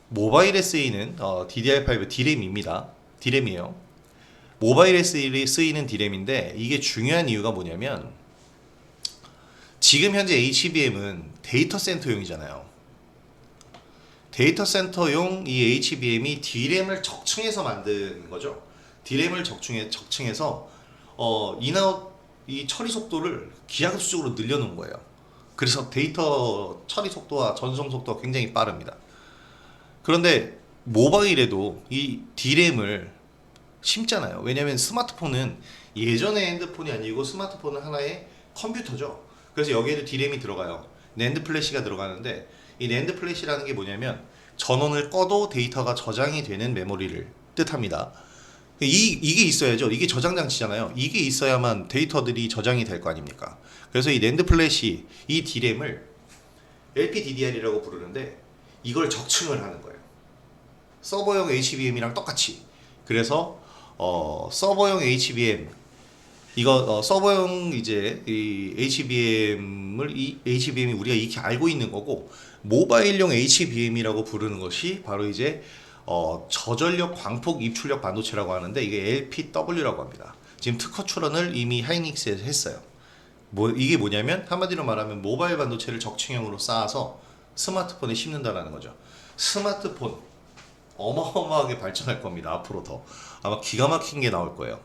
모바일에 쓰이는 DDR5 D램입니다. D램이에요. 모바일에 쓰이는 D램인데, 이게 중요한 이유가 뭐냐면, 지금 현재 HBM은 데이터 센터용이잖아요. 데이터 센터용 이 HBM이 D램을 적층해서 만든 거죠. D램을 적층해서 인아웃 이 처리 속도를 기하급수적으로 늘려놓은 거예요. 그래서 데이터 처리 속도와 전송 속도가 굉장히 빠릅니다. 그런데 모바일에도 이 D램을 심잖아요. 왜냐하면 스마트폰은 예전의 핸드폰이 아니고 스마트폰은 하나의 컴퓨터죠. 그래서 여기에도 D램이 들어가요. 낸드 플래시가 들어가는데, 이 낸드 플래시라는 게 뭐냐면 전원을 꺼도 데이터가 저장이 되는 메모리를 뜻합니다. 이게 있어야죠. 이게 저장 장치잖아요. 이게 있어야만 데이터들이 저장이 될 거 아닙니까? 그래서 이 낸드 플래시, 이 D램을 LPDDR이라고 부르는데, 이걸 적층을 하는 거예요. 서버용 HBM이랑 똑같이. 그래서 서버용 HBM, 이거 서버용 이제 이 HBM이 우리가 이렇게 알고 있는 거고, 모바일용 HBM이라고 부르는 것이 바로 이제 저전력 광폭 입출력 반도체라고 하는데, 이게 LPW라고 합니다. 지금 특허 출원을 이미 하이닉스에서 했어요. 이게 뭐냐면, 한마디로 말하면 모바일 반도체를 적층형으로 쌓아서 스마트폰에 심는다라는 거죠. 스마트폰 어마어마하게 발전할 겁니다. 앞으로 더 아마 기가 막힌 게 나올 거예요.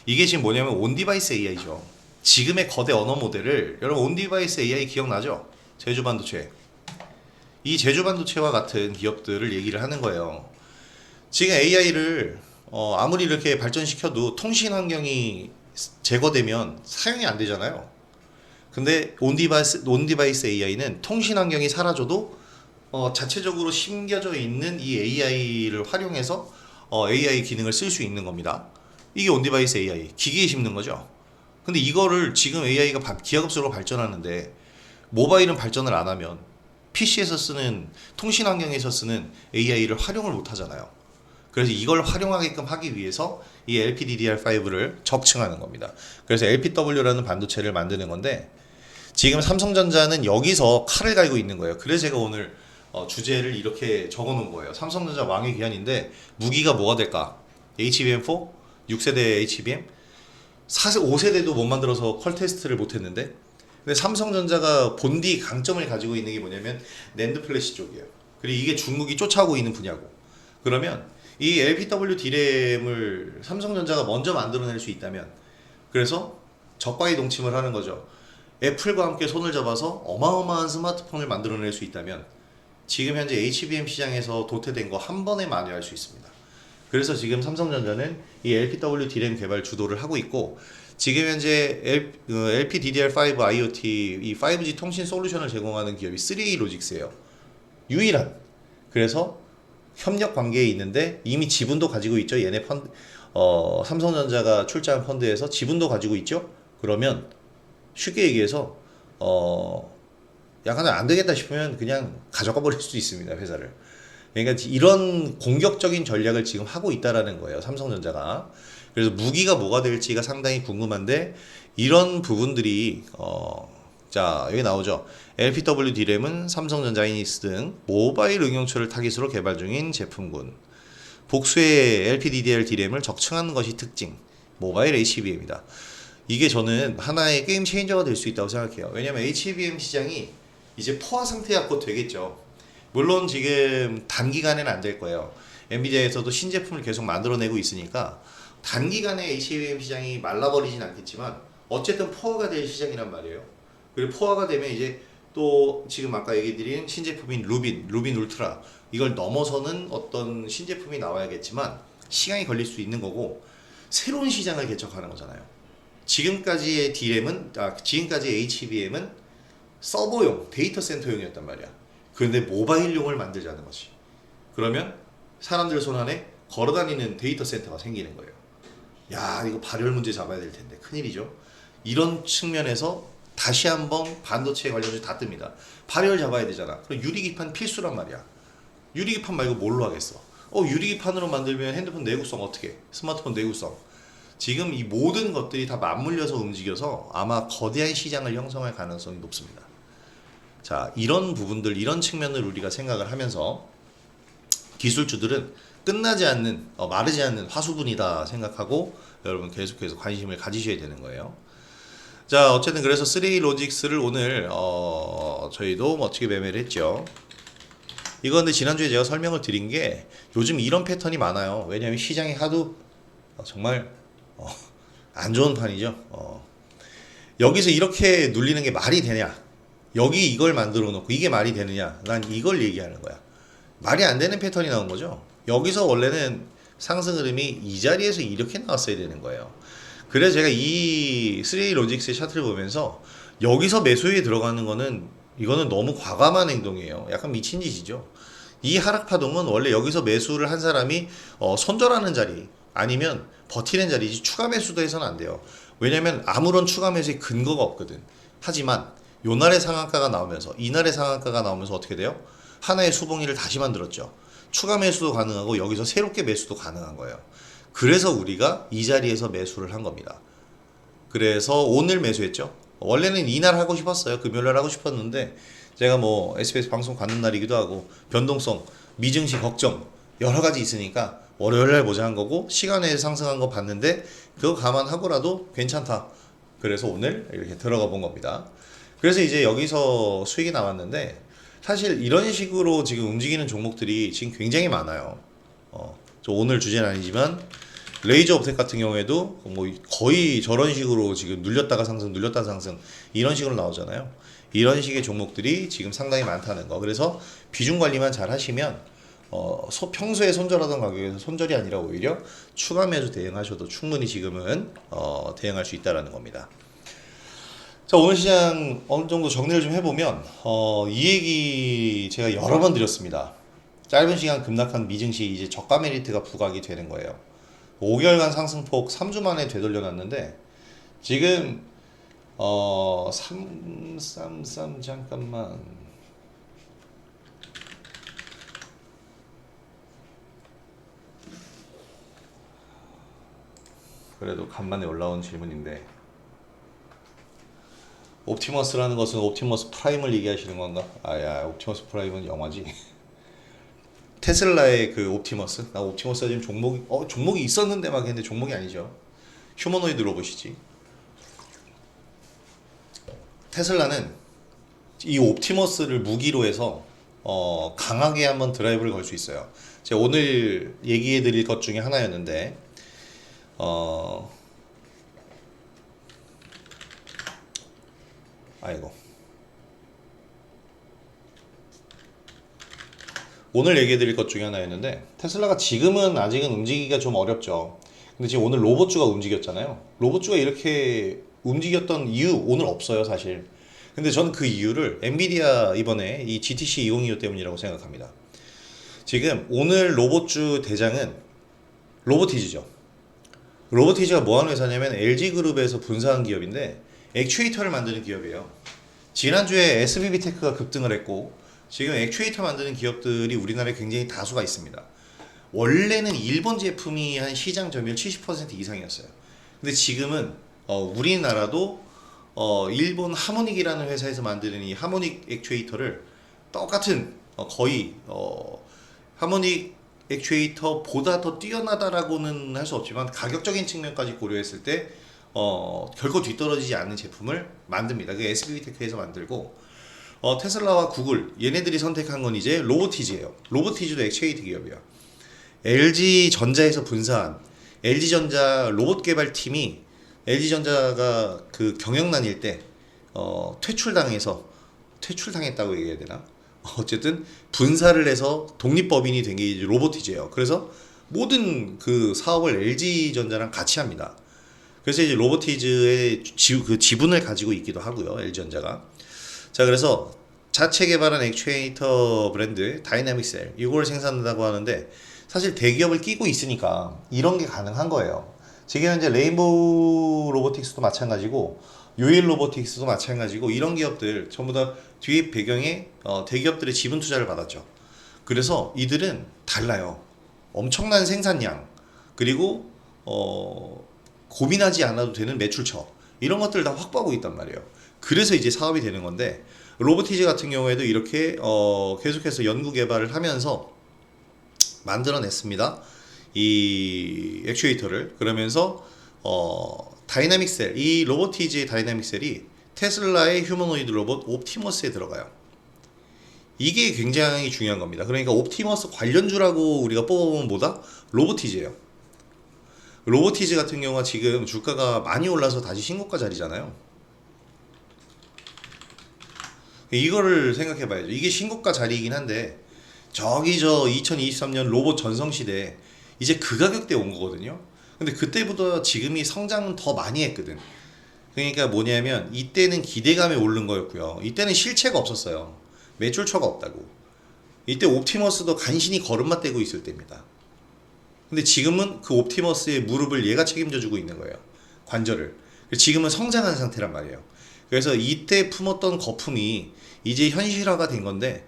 이게 지금 뭐냐면 온디바이스 AI죠. 지금의 거대 언어 모델을, 여러분 온디바이스 AI 기억나죠? 제주반도체. 이 제주반도체와 같은 기업들을 얘기를 하는 거예요. 지금 AI를 아무리 이렇게 발전시켜도 통신 환경이 제거되면 사용이 안 되잖아요. 근데 온디바이스 AI는 통신 환경이 사라져도 자체적으로 심겨져 있는 이 AI를 활용해서 AI 기능을 쓸 수 있는 겁니다. 이게 온디바이스 AI, 기기에 심는 거죠. 근데 이거를 지금 AI가 기하급수로 발전하는데, 모바일은 발전을 안 하면 PC에서 쓰는, 통신 환경에서 쓰는 AI를 활용을 못 하잖아요. 그래서 이걸 활용하게끔 하기 위해서 이 LPDDR5를 적층하는 겁니다. 그래서 LPW라는 반도체를 만드는 건데, 지금 삼성전자는 여기서 칼을 갈고 있는 거예요. 그래서 제가 오늘 주제를 이렇게 적어 놓은 거예요. 삼성전자 왕의 귀환인데, 무기가 뭐가 될까? HBM4? 6세대 HBM? 5세대도 못 만들어서 컬 테스트를 못 했는데, 근데 삼성전자가 본디 강점을 가지고 있는 게 뭐냐면 낸드 플래시 쪽이에요. 그리고 이게 중국이 쫓아오고 있는 분야고, 그러면 이 LPW D램을 삼성전자가 먼저 만들어낼 수 있다면, 그래서 적과의 동침을 하는 거죠. 애플과 함께 손을 잡아서 어마어마한 스마트폰을 만들어낼 수 있다면, 지금 현재 HBM 시장에서 도태된 거 한 번에 만회할 수 있습니다. 그래서 지금 삼성전자는 이 LPW D램 개발 주도를 하고 있고, 지금 현재 LPDDR5 IoT 이 5G 통신 솔루션을 제공하는 기업이 3A 로직스예요. 유일한. 그래서 협력 관계에 있는데 이미 지분도 가지고 있죠. 얘네 펀드, 삼성전자가 출자한 펀드에서 지분도 가지고 있죠. 그러면 쉽게 얘기해서 약간 안 되겠다 싶으면 그냥 가져가 버릴 수도 있습니다, 회사를. 그러니까 이런 공격적인 전략을 지금 하고 있다라는 거예요, 삼성전자가. 그래서 무기가 뭐가 될지가 상당히 궁금한데, 이런 부분들이 자, 여기 나오죠. LPW D램은 삼성전자, 하이닉스 등 모바일 응용처를 타깃으로 개발 중인 제품군. 복수의 LPDDR D램을 적층하는 것이 특징. 모바일 HBM이다. 이게 저는 하나의 게임 체인저가 될 수 있다고 생각해요. 왜냐면 HBM 시장이 이제 포화 상태가 곧 되겠죠. 물론 지금 단기간에는 안 될 거예요. 엔비디아에서도 신제품을 계속 만들어내고 있으니까 단기간에 HBM 시장이 말라버리진 않겠지만 어쨌든 포화가 될 시장이란 말이에요. 그리고 포화가 되면 이제 또 지금 아까 얘기 드린 신제품인 루빈 울트라, 이걸 넘어서는 어떤 신제품이 나와야겠지만 시간이 걸릴 수 있는 거고, 새로운 시장을 개척하는 거잖아요. 지금까지의 지금까지의 HBM은 서버용, 데이터 센터용이었단 말이야. 그런데 모바일용을 만들자는 거지. 그러면 사람들 손 안에 걸어다니는 데이터 센터가 생기는 거예요. 야, 이거 발열 문제 잡아야 될 텐데 큰일이죠. 이런 측면에서 다시 한번 반도체 관련주 다 뜹니다. 발열 잡아야 되잖아. 그럼 유리기판 필수란 말이야. 유리기판 말고 뭘로 하겠어? 유리기판으로 만들면 핸드폰 내구성 어떻게? 스마트폰 내구성. 지금 이 모든 것들이 다 맞물려서 움직여서 아마 거대한 시장을 형성할 가능성이 높습니다. 자, 이런 부분들, 이런 측면을 우리가 생각을 하면서 기술주들은 끝나지 않는, 마르지 않는 화수분이다 생각하고 여러분 계속해서 관심을 가지셔야 되는 거예요. 자, 어쨌든 그래서 3Logic스를 오늘 저희도 멋지게 매매를 했죠. 이거 근데 지난주에 제가 설명을 드린 게 요즘 이런 패턴이 많아요. 왜냐하면 시장이 하도 정말 안 좋은 판이죠. 여기서 이렇게 눌리는 게 말이 되냐? 여기 이걸 만들어 놓고 이게 말이 되느냐? 난 이걸 얘기하는 거야. 말이 안 되는 패턴이 나온 거죠. 여기서 원래는 상승 흐름이 이 자리에서 이렇게 나왔어야 되는 거예요. 그래서 제가 이 3Logic스의 차트를 보면서 여기서 매수에 들어가는 거는, 이거는 너무 과감한 행동이에요. 약간 미친 짓이죠. 이 하락 파동은 원래 여기서 매수를 한 사람이 손절하는 자리 아니면 버티는 자리지 추가 매수도 해서는 안 돼요. 왜냐면 아무런 추가 매수의 근거가 없거든. 하지만 요날의 상한가가 나오면서 이날의 상한가가 나오면서 어떻게 돼요? 하나의 수봉이를 다시 만들었죠. 추가 매수도 가능하고 여기서 새롭게 매수도 가능한 거예요. 그래서 우리가 이 자리에서 매수를 한 겁니다. 그래서 오늘 매수했죠. 원래는 이날 하고 싶었어요. 금요일날 하고 싶었는데 제가 뭐 SBS 방송 가는 날이기도 하고 변동성, 미증시 걱정 여러 가지 있으니까 월요일날 보자 한 거고, 시간에 상승한 거 봤는데 그거 감안하고라도 괜찮다. 그래서 오늘 이렇게 들어가 본 겁니다. 그래서 이제 여기서 수익이 나왔는데, 사실 이런 식으로 지금 움직이는 종목들이 지금 굉장히 많아요. 저 오늘 주제는 아니지만 레이저 업텍 같은 경우에도 뭐 거의 저런 식으로 지금 눌렸다가 상승, 눌렸다가 상승 이런 식으로 나오잖아요. 이런 식의 종목들이 지금 상당히 많다는 거. 그래서 비중 관리만 잘 하시면 평소에 손절하던 가격에서 손절이 아니라 오히려 추가 매수 대응하셔도 충분히 지금은 대응할 수 있다라는 겁니다. 자, 오늘 시장 어느 정도 정리를 좀 해보면 이 얘기 제가 여러 번 드렸습니다. 짧은 시간 급락한 미증시 이제 저가 메리트가 부각이 되는 거예요. 5개월간 상승폭 3주 만에 되돌려놨는데 지금 333 잠깐만, 그래도 간만에 올라온 질문인데, 옵티머스라는 것은 옵티머스 프라임을 얘기하시는 건가? 아야, 옵티머스 프라임은 영화지. 테슬라의 그 옵티머스? 나 옵티머스가 지금 종목이 있었는데 막 했는데 종목이 아니죠. 휴머노이드 로봇이지. 테슬라는 이 옵티머스를 무기로 해서 강하게 한번 드라이브를 걸 수 있어요. 제가 오늘 얘기해 드릴 것 중에 하나였는데 아이고, 오늘 얘기해 드릴 것 중에 하나였는데, 테슬라가 지금은 아직은 움직이기가 좀 어렵죠. 근데 지금 오늘 로봇주가 움직였잖아요. 로봇주가 이렇게 움직였던 이유 오늘 없어요, 사실. 근데 저는 그 이유를 엔비디아 이번에 이 GTC 2025 때문이라고 생각합니다. 지금 오늘 로봇주 대장은 로보티즈죠. 로보티즈가 뭐 하는 회사냐면 LG그룹에서 분사한 기업인데 액추에이터를 만드는 기업이에요. 지난주에 SBB테크가 급등을 했고 지금 액추에이터 만드는 기업들이 우리나라에 굉장히 다수가 있습니다. 원래는 일본 제품이 한 시장 점유율 70% 이상이었어요. 근데 지금은 우리나라도 일본 하모닉이라는 회사에서 만드는 이 하모닉 액추에이터를 똑같은 거의 하모닉 액추에이터보다 더 뛰어나다라고는 할 수 없지만 가격적인 측면까지 고려했을 때 결코 뒤떨어지지 않는 제품을 만듭니다. 그 SBT에서 만들고 테슬라와 구글 얘네들이 선택한 건 이제 로보티즈예요. 로보티즈도 액추에이터 기업이야. LG전자에서 분사한 LG전자 로봇 개발팀이 LG전자가 그 경영난일 때 퇴출당했다고 얘기해야 되나? 어쨌든 분사를 해서 독립법인이 된 게 이제 로보티즈예요. 그래서 모든 그 사업을 LG전자랑 같이 합니다. 그래서 이제 로보티즈의 그 지분을 가지고 있기도 하고요. LG전자가. 자, 그래서 자체 개발한 액추에이터 브랜드 다이나믹셀 이걸 생산한다고 하는데 사실 대기업을 끼고 있으니까 이런 게 가능한 거예요. 지금 현재 레인보우 로보틱스도 마찬가지고 요일 로보틱스도 마찬가지고 이런 기업들 전부 다 뒤에 배경에 대기업들의 지분 투자를 받았죠. 그래서 이들은 달라요. 엄청난 생산량 그리고 고민하지 않아도 되는 매출처 이런 것들을 다 확보하고 있단 말이에요. 그래서 이제 사업이 되는 건데 로보티즈 같은 경우에도 이렇게 계속해서 연구 개발을 하면서 만들어냈습니다. 이 액추에이터를. 그러면서 다이나믹셀 이 로보티즈의 다이나믹셀이 테슬라의 휴머노이드 로봇 옵티머스에 들어가요. 이게 굉장히 중요한 겁니다. 그러니까 옵티머스 관련주라고 우리가 뽑아보면 뭐다? 로보티즈예요. 로보티즈 같은 경우가 지금 주가가 많이 올라서 다시 신고가 자리잖아요. 이거를 생각해 봐야죠. 이게 신고가 자리이긴 한데 저기 2023년 로봇 전성시대 이제 그 가격대에 온 거거든요. 근데 그때보다 지금이 성장은 더 많이 했거든. 그러니까 뭐냐면 이때는 기대감에 오른 거였고요. 이때는 실체가 없었어요. 매출처가 없다고. 이때 옵티머스도 간신히 걸음마 떼고 있을 때입니다. 근데 지금은 그 옵티머스의 무릎을 얘가 책임져주고 있는 거예요. 관절을. 지금은 성장한 상태란 말이에요. 그래서 이때 품었던 거품이 이제 현실화가 된 건데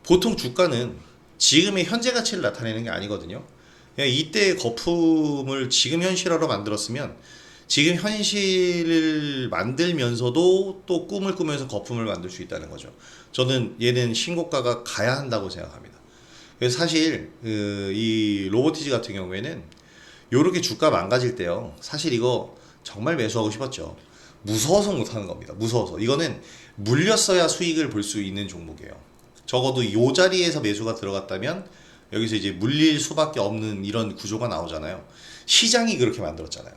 보통 주가는 지금의 현재 가치를 나타내는 게 아니거든요. 그냥 이때의 거품을 지금 현실화로 만들었으면 지금 현실을 만들면서도 또 꿈을 꾸면서 거품을 만들 수 있다는 거죠. 저는 얘는 신고가가 가야 한다고 생각합니다. 그래서 사실 이 로보티즈 같은 경우에는 요렇게 주가 망가질 때요. 사실 이거 정말 매수하고 싶었죠. 무서워서 못하는 겁니다. 무서워서. 이거는 물렸어야 수익을 볼 수 있는 종목이에요. 적어도 이 자리에서 매수가 들어갔다면 여기서 이제 물릴 수밖에 없는 이런 구조가 나오잖아요. 시장이 그렇게 만들었잖아요.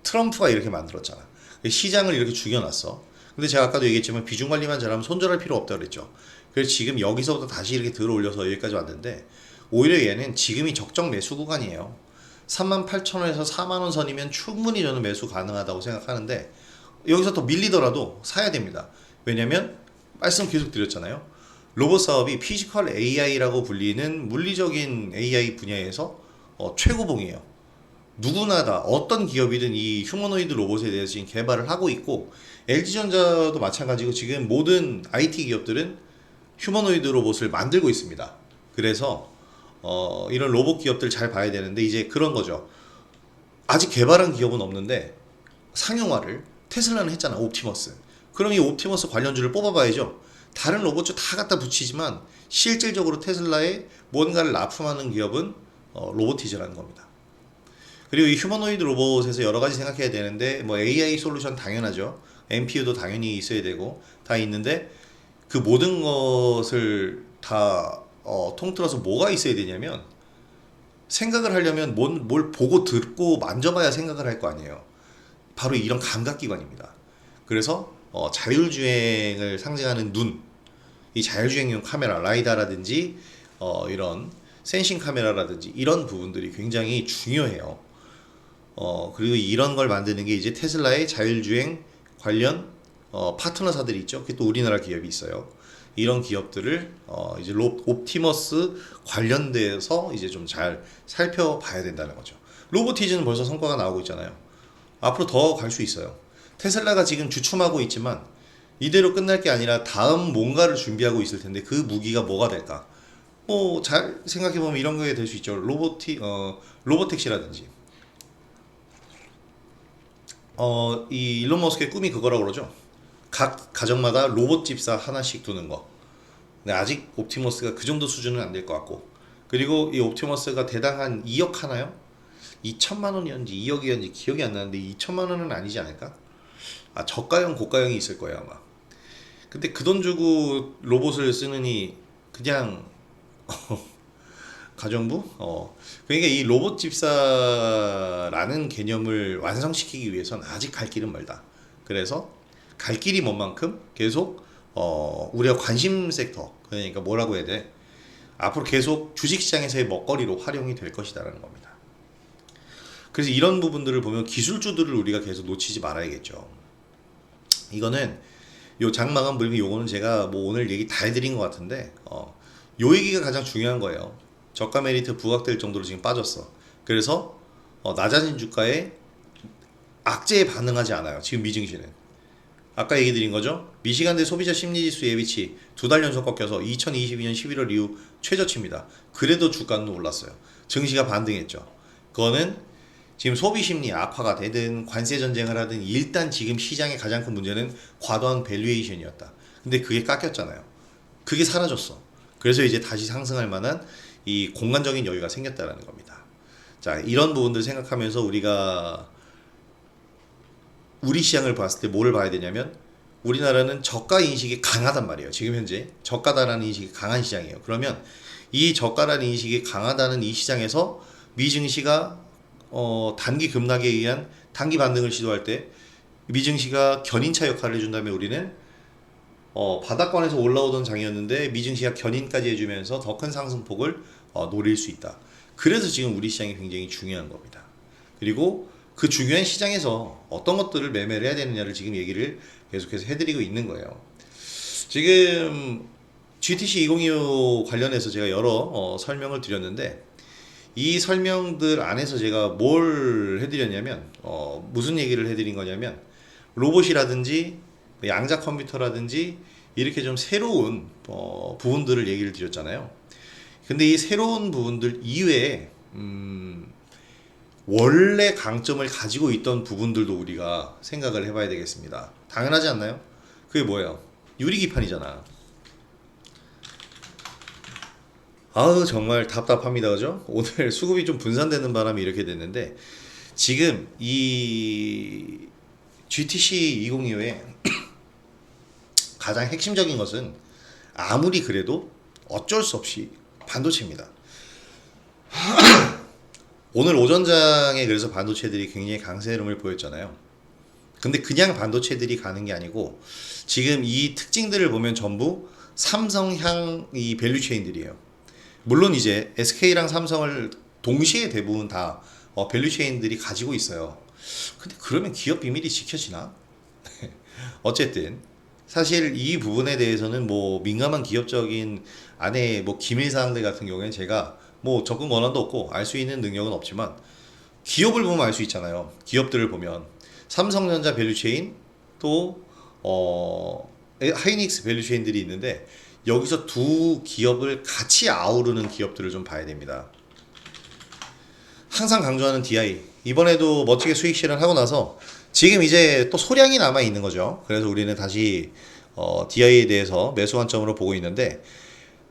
트럼프가 이렇게 만들었잖아. 시장을 이렇게 죽여놨어. 근데 제가 아까도 얘기했지만 비중 관리만 잘하면 손절할 필요 없다고 그랬죠. 그래서 지금 여기서부터 다시 이렇게 들어 올려서 여기까지 왔는데 오히려 얘는 지금이 적정 매수 구간이에요. 38,000원에서 4만원 선이면 충분히 저는 매수 가능하다고 생각하는데 여기서 더 밀리더라도 사야 됩니다. 왜냐면 말씀 계속 드렸잖아요. 로봇 사업이 피지컬 AI라고 불리는 물리적인 AI 분야에서 최고봉이에요. 누구나 다 어떤 기업이든 이 휴머노이드 로봇에 대해서 지금 개발을 하고 있고 LG전자도 마찬가지고 지금 모든 IT 기업들은 휴머노이드 로봇을 만들고 있습니다. 그래서 이런 로봇 기업들 잘 봐야 되는데 이제 그런 거죠. 아직 개발한 기업은 없는데 상용화를 테슬라는 했잖아. 옵티머스. 그럼 이 옵티머스 관련주를 뽑아봐야죠. 다른 로봇주 다 갖다 붙이지만 실질적으로 테슬라에 뭔가를 납품하는 기업은 로보티즈라는 겁니다. 그리고 이 휴머노이드 로봇에서 여러 가지 생각해야 되는데 뭐 AI 솔루션 당연하죠. NPU도 당연히 있어야 되고 다 있는데 그 모든 것을 다 통틀어서 뭐가 있어야 되냐면 생각을 하려면 뭘 보고 듣고 만져봐야 생각을 할 거 아니에요. 바로 이런 감각기관입니다. 그래서 자율주행을 상징하는 눈, 이 자율주행용 카메라, 라이다라든지 이런 센싱 카메라라든지 이런 부분들이 굉장히 중요해요. 그리고 이런 걸 만드는 게 이제 테슬라의 자율주행 관련 파트너사들이 있죠. 그게 또 우리나라 기업이 있어요. 이런 기업들을 이제 옵티머스 관련돼서 이제 좀 잘 살펴봐야 된다는 거죠. 로보티즈는 벌써 성과가 나오고 있잖아요. 앞으로 더 갈 수 있어요. 테슬라가 지금 주춤하고 있지만 이대로 끝날 게 아니라 다음 뭔가를 준비하고 있을 텐데 그 무기가 뭐가 될까? 뭐 잘 생각해 보면 이런 게 될 수 있죠. 로보택시라든지. 이 일론 머스크의 꿈이 그거라고 그러죠. 각 가정마다 로봇 집사 하나씩 두는 거. 근데 아직 옵티머스가 그 정도 수준은 안 될 것 같고. 그리고 이 옵티머스가 대당 한 2억 하나요? 2천만 원이었는지 2억이었는지 기억이 안 나는데 2천만 원은 아니지 않을까? 저가형 고가형이 있을 거예요 아마. 근데 그 돈 주고 로봇을 쓰느니 그냥 가정부? 그러니까 이 로봇 집사라는 개념을 완성시키기 위해선 아직 갈 길은 멀다. 그래서 갈 길이 먼 만큼 계속 우리가 관심 섹터, 그러니까 뭐라고 해야 돼? 앞으로 계속 주식시장에서의 먹거리로 활용이 될 것이다라는 겁니다. 그래서 이런 부분들을 보면 기술주들을 우리가 계속 놓치지 말아야겠죠. 이거는 요 장마감 불미 요거는 제가 뭐 오늘 얘기 다 해드린 것 같은데 요 얘기가 가장 중요한 거예요. 저가 메리트 부각될 정도로 지금 빠졌어. 그래서 낮아진 주가에 악재에 반응하지 않아요. 지금 미증시는. 아까 얘기 드린 거죠. 미시간대 소비자 심리지수 예비치 2달 연속 꺾여서 2022년 11월 이후 최저치입니다. 그래도 주가는 올랐어요. 증시가 반등했죠. 그거는 지금 소비 심리 악화가 되든 관세 전쟁을 하든 일단 지금 시장의 가장 큰 문제는 과도한 밸류에이션이었다. 근데 그게 깎였잖아요. 그게 사라졌어. 그래서 이제 다시 상승할 만한 이 공간적인 여유가 생겼다라는 겁니다. 자, 이런 부분들 생각하면서 우리가 우리 시장을 봤을 때 뭐를 봐야 되냐면 우리나라는 저가 인식이 강하단 말이에요. 지금 현재 저가다라는 인식이 강한 시장이에요. 그러면 이 저가라는 인식이 강하다는 이 시장에서 미증시가 단기 급락에 의한 단기 반등을 시도할 때 미증시가 견인차 역할을 해준다면 우리는 바닥권에서 올라오던 장이었는데 미증시가 견인까지 해주면서 더 큰 상승폭을 노릴 수 있다. 그래서 지금 우리 시장이 굉장히 중요한 겁니다. 그리고 그 중요한 시장에서 어떤 것들을 매매를 해야 되느냐를 지금 얘기를 계속해서 해드리고 있는 거예요. 지금 GTC 2025 관련해서 제가 여러 설명을 드렸는데 이 설명들 안에서 제가 뭘 해드렸냐면 무슨 얘기를 해드린 거냐면 로봇이라든지 양자 컴퓨터라든지 이렇게 좀 새로운 부분들을 얘기를 드렸잖아요. 근데 이 새로운 부분들 이외에 원래 강점을 가지고 있던 부분들도 우리가 생각을 해봐야 되겠습니다. 당연하지 않나요? 그게 뭐예요? 유리기판이잖아. 아우 정말 답답합니다. 그죠? 오늘 수급이 좀 분산되는 바람에 이렇게 됐는데 지금 이 GTC 2025에 가장 핵심적인 것은 아무리 그래도 어쩔 수 없이 반도체입니다. 오늘 오전장에 그래서 반도체들이 굉장히 강세 흐름을 보였잖아요. 근데 그냥 반도체들이 가는 게 아니고 지금 이 특징들을 보면 전부 삼성향 이 밸류체인들이에요. 물론 이제 SK랑 삼성을 동시에 대부분 다 밸류체인들이 가지고 있어요. 근데 그러면 기업 비밀이 지켜지나? 어쨌든 사실 이 부분에 대해서는 뭐 민감한 기업적인 안에 뭐 기밀사항들 같은 경우에는 제가 뭐 접근 권한도 없고 알 수 있는 능력은 없지만 기업을 보면 알 수 있잖아요. 기업들을 보면 삼성전자 밸류체인 또 하이닉스 밸류체인들이 있는데 여기서 두 기업을 같이 아우르는 기업들을 좀 봐야 됩니다. 항상 강조하는 DI 이번에도 멋지게 수익 실현하고 나서 지금 이제 또 소량이 남아 있는 거죠. 그래서 우리는 다시 DI에 대해서 매수 관점으로 보고 있는데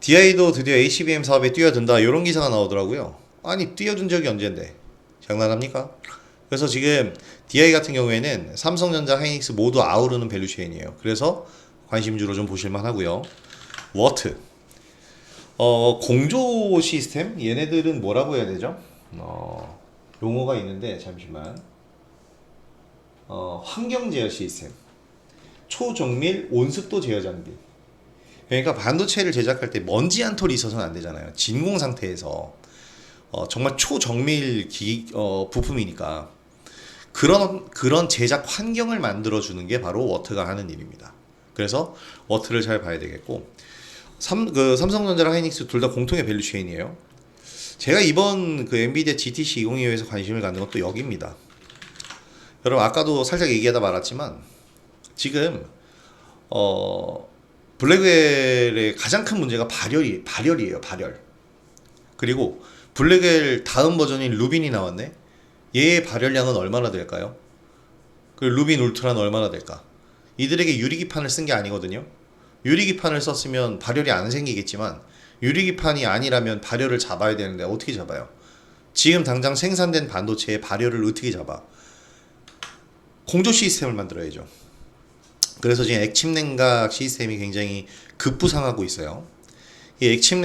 DI도 드디어 HBM 사업에 뛰어든다 이런 기사가 나오더라고요. 아니 뛰어든 적이 언젠데 장난합니까? 그래서 지금 DI 같은 경우에는 삼성전자, 하이닉스 모두 아우르는 밸류체인이에요. 그래서 관심주로 좀 보실만 하고요. 워트 공조 시스템 얘네들은 뭐라고 해야 되죠? 용어가 있는데 잠시만 환경 제어 시스템 초정밀 온습도 제어 장비. 그러니까 반도체를 제작할 때 먼지 한 톨이 있어서는 안 되잖아요. 진공 상태에서 정말 초정밀 부품이니까. 그런 제작 환경을 만들어 주는 게 바로 워트가 하는 일입니다. 그래서 워트를 잘 봐야 되겠고, 삼성전자랑 하이닉스 둘 다 공통의 밸류체인이에요. 제가 이번 그 엔비디아 GTC 2025에서 관심을 갖는 것도 여기입니다. 여러분 아까도 살짝 얘기하다 말았지만 지금 블랙웰의 가장 큰 문제가 발열이에요. 발열. 그리고 블랙웰 다음 버전인 루빈이 나왔네. 얘의 발열량은 얼마나 될까요? 그 루빈 울트라는 얼마나 될까? 이들에게 유리기판을 쓴 게 아니거든요. 유리기판을 썼으면 발열이 안 생기겠지만 유리기판이 아니라면 발열을 잡아야 되는데 어떻게 잡아요? 지금 당장 생산된 반도체의 발열을 어떻게 잡아? 공조 시스템을 만들어야죠. 그래서 지금 액침 냉각 시스템이 굉장히 급부상하고 있어요. 이 액침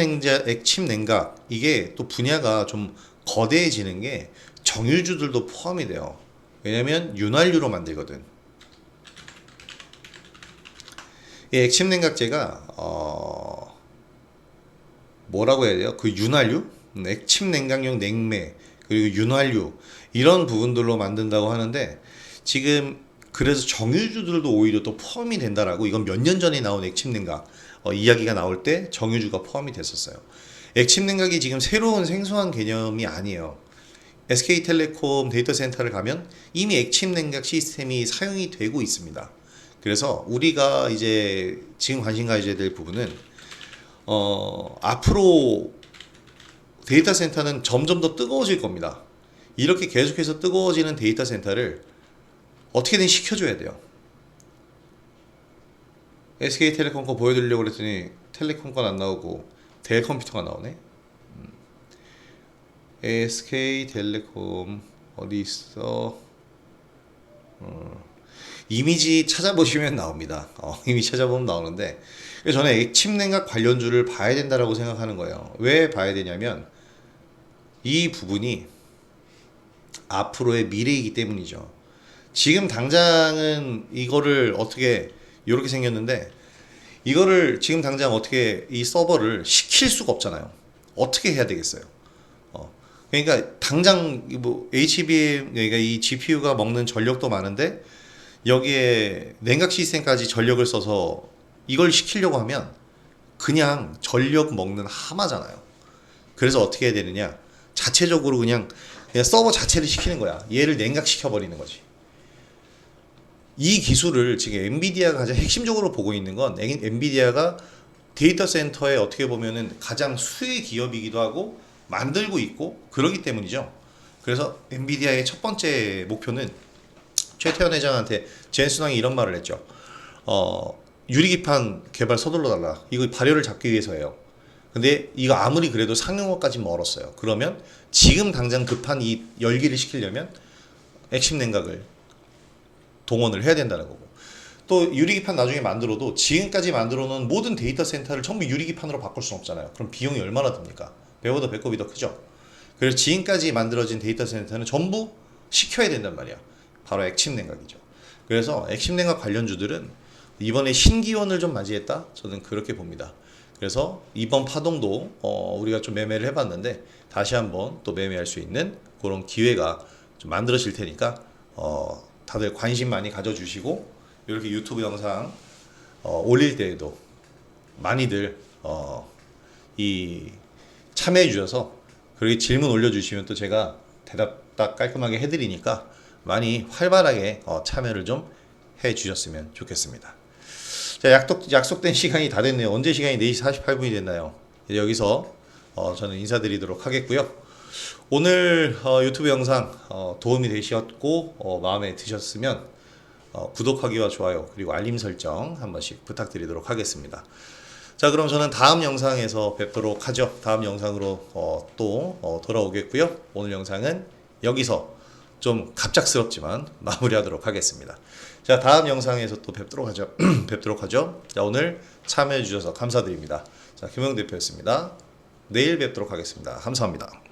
냉각 이게 또 분야가 좀 거대해지는 게 정유주들도 포함이 돼요. 왜냐면 윤활유로 만들거든. 이 액침 냉각제가 뭐라고 해야 돼요? 그 윤활유, 액침 냉각용 냉매, 그리고 윤활유 이런 부분들로 만든다고 하는데 지금 그래서 정유주들도 오히려 또 포함이 된다라고 이건 몇 년 전에 나온 액침 냉각 이야기가 나올 때 정유주가 포함이 됐었어요. 액침 냉각이 지금 새로운 생소한 개념이 아니에요. SK텔레콤 데이터 센터를 가면 이미 액침 냉각 시스템이 사용이 되고 있습니다. 그래서 우리가 이제 지금 관심 가져야 될 부분은 앞으로 데이터 센터는 점점 더 뜨거워질 겁니다. 이렇게 계속해서 뜨거워지는 데이터 센터를 어떻게든 식혀줘야 돼요. SK텔레콤 거 보여드리려고 그랬더니 텔레콤 건 안 나오고 델 컴퓨터가 나오네. SK텔레콤 어디 있어? 이미지 찾아보시면 나옵니다. 이미지 찾아보면 나오는데 저는 액침 냉각 관련주를 봐야 된다라고 생각하는 거예요. 왜 봐야 되냐면 이 부분이 앞으로의 미래이기 때문이죠. 지금 당장은 이거를 어떻게 이렇게 생겼는데 이거를 지금 당장 어떻게 이 서버를 시킬 수가 없잖아요. 어떻게 해야 되겠어요? 그러니까 당장 뭐 HBM 그러니까 이 GPU가 먹는 전력도 많은데 여기에 냉각 시스템까지 전력을 써서 이걸 시키려고 하면 그냥 전력 먹는 하마잖아요. 그래서 어떻게 해야 되느냐? 자체적으로 그냥 서버 자체를 시키는 거야. 얘를 냉각시켜 버리는 거지. 이 기술을 지금 엔비디아가 가장 핵심적으로 보고 있는 건 엔비디아가 데이터 센터에 어떻게 보면은 가장 수혜 기업이기도 하고 만들고 있고 그러기 때문이죠. 그래서 엔비디아의 첫 번째 목표는 최태원 회장한테 젠슨왕이 이런 말을 했죠. 유리기판 개발 서둘러 달라. 이거 발열을 잡기 위해서예요. 근데 이거 아무리 그래도 상용화까지 멀었어요. 그러면 지금 당장 급한 이 열기를 시키려면 액침 냉각을 동원을 해야 된다는 거고. 또 유리기판 나중에 만들어도 지금까지 만들어 놓은 모든 데이터 센터를 전부 유리기판으로 바꿀 수는 없잖아요. 그럼 비용이 얼마나 듭니까? 배보다 배꼽이 더 크죠. 그래서 지금까지 만들어진 데이터 센터는 전부 시켜야 된단 말이야. 바로 액침 냉각이죠. 그래서 액침 냉각 관련주들은 이번에 신기원을 좀 맞이했다? 저는 그렇게 봅니다. 그래서 이번 파동도 우리가 좀 매매를 해봤는데 다시 한번 또 매매할 수 있는 그런 기회가 좀 만들어질 테니까 다들 관심 많이 가져주시고 이렇게 유튜브 영상 올릴 때에도 많이들 이 참여해 주셔서 그렇게 질문 올려주시면 또 제가 대답 딱 깔끔하게 해드리니까 많이 활발하게 참여를 좀 해주셨으면 좋겠습니다. 자, 약속된 시간이 다 됐네요. 언제 시간이 4시 48분이 됐나요? 이제 여기서 저는 인사드리도록 하겠고요. 오늘 유튜브 영상 도움이 되셨고 마음에 드셨으면 구독하기와 좋아요 그리고 알림 설정 한 번씩 부탁드리도록 하겠습니다. 자, 그럼 저는 다음 영상에서 뵙도록 하죠. 다음 영상으로 또 돌아오겠고요. 오늘 영상은 여기서 좀 갑작스럽지만 마무리하도록 하겠습니다. 자, 다음 영상에서 또 뵙도록 하죠. 뵙도록 하죠. 자, 오늘 참여해 주셔서 감사드립니다. 자, 김영 대표였습니다. 내일 뵙도록 하겠습니다. 감사합니다.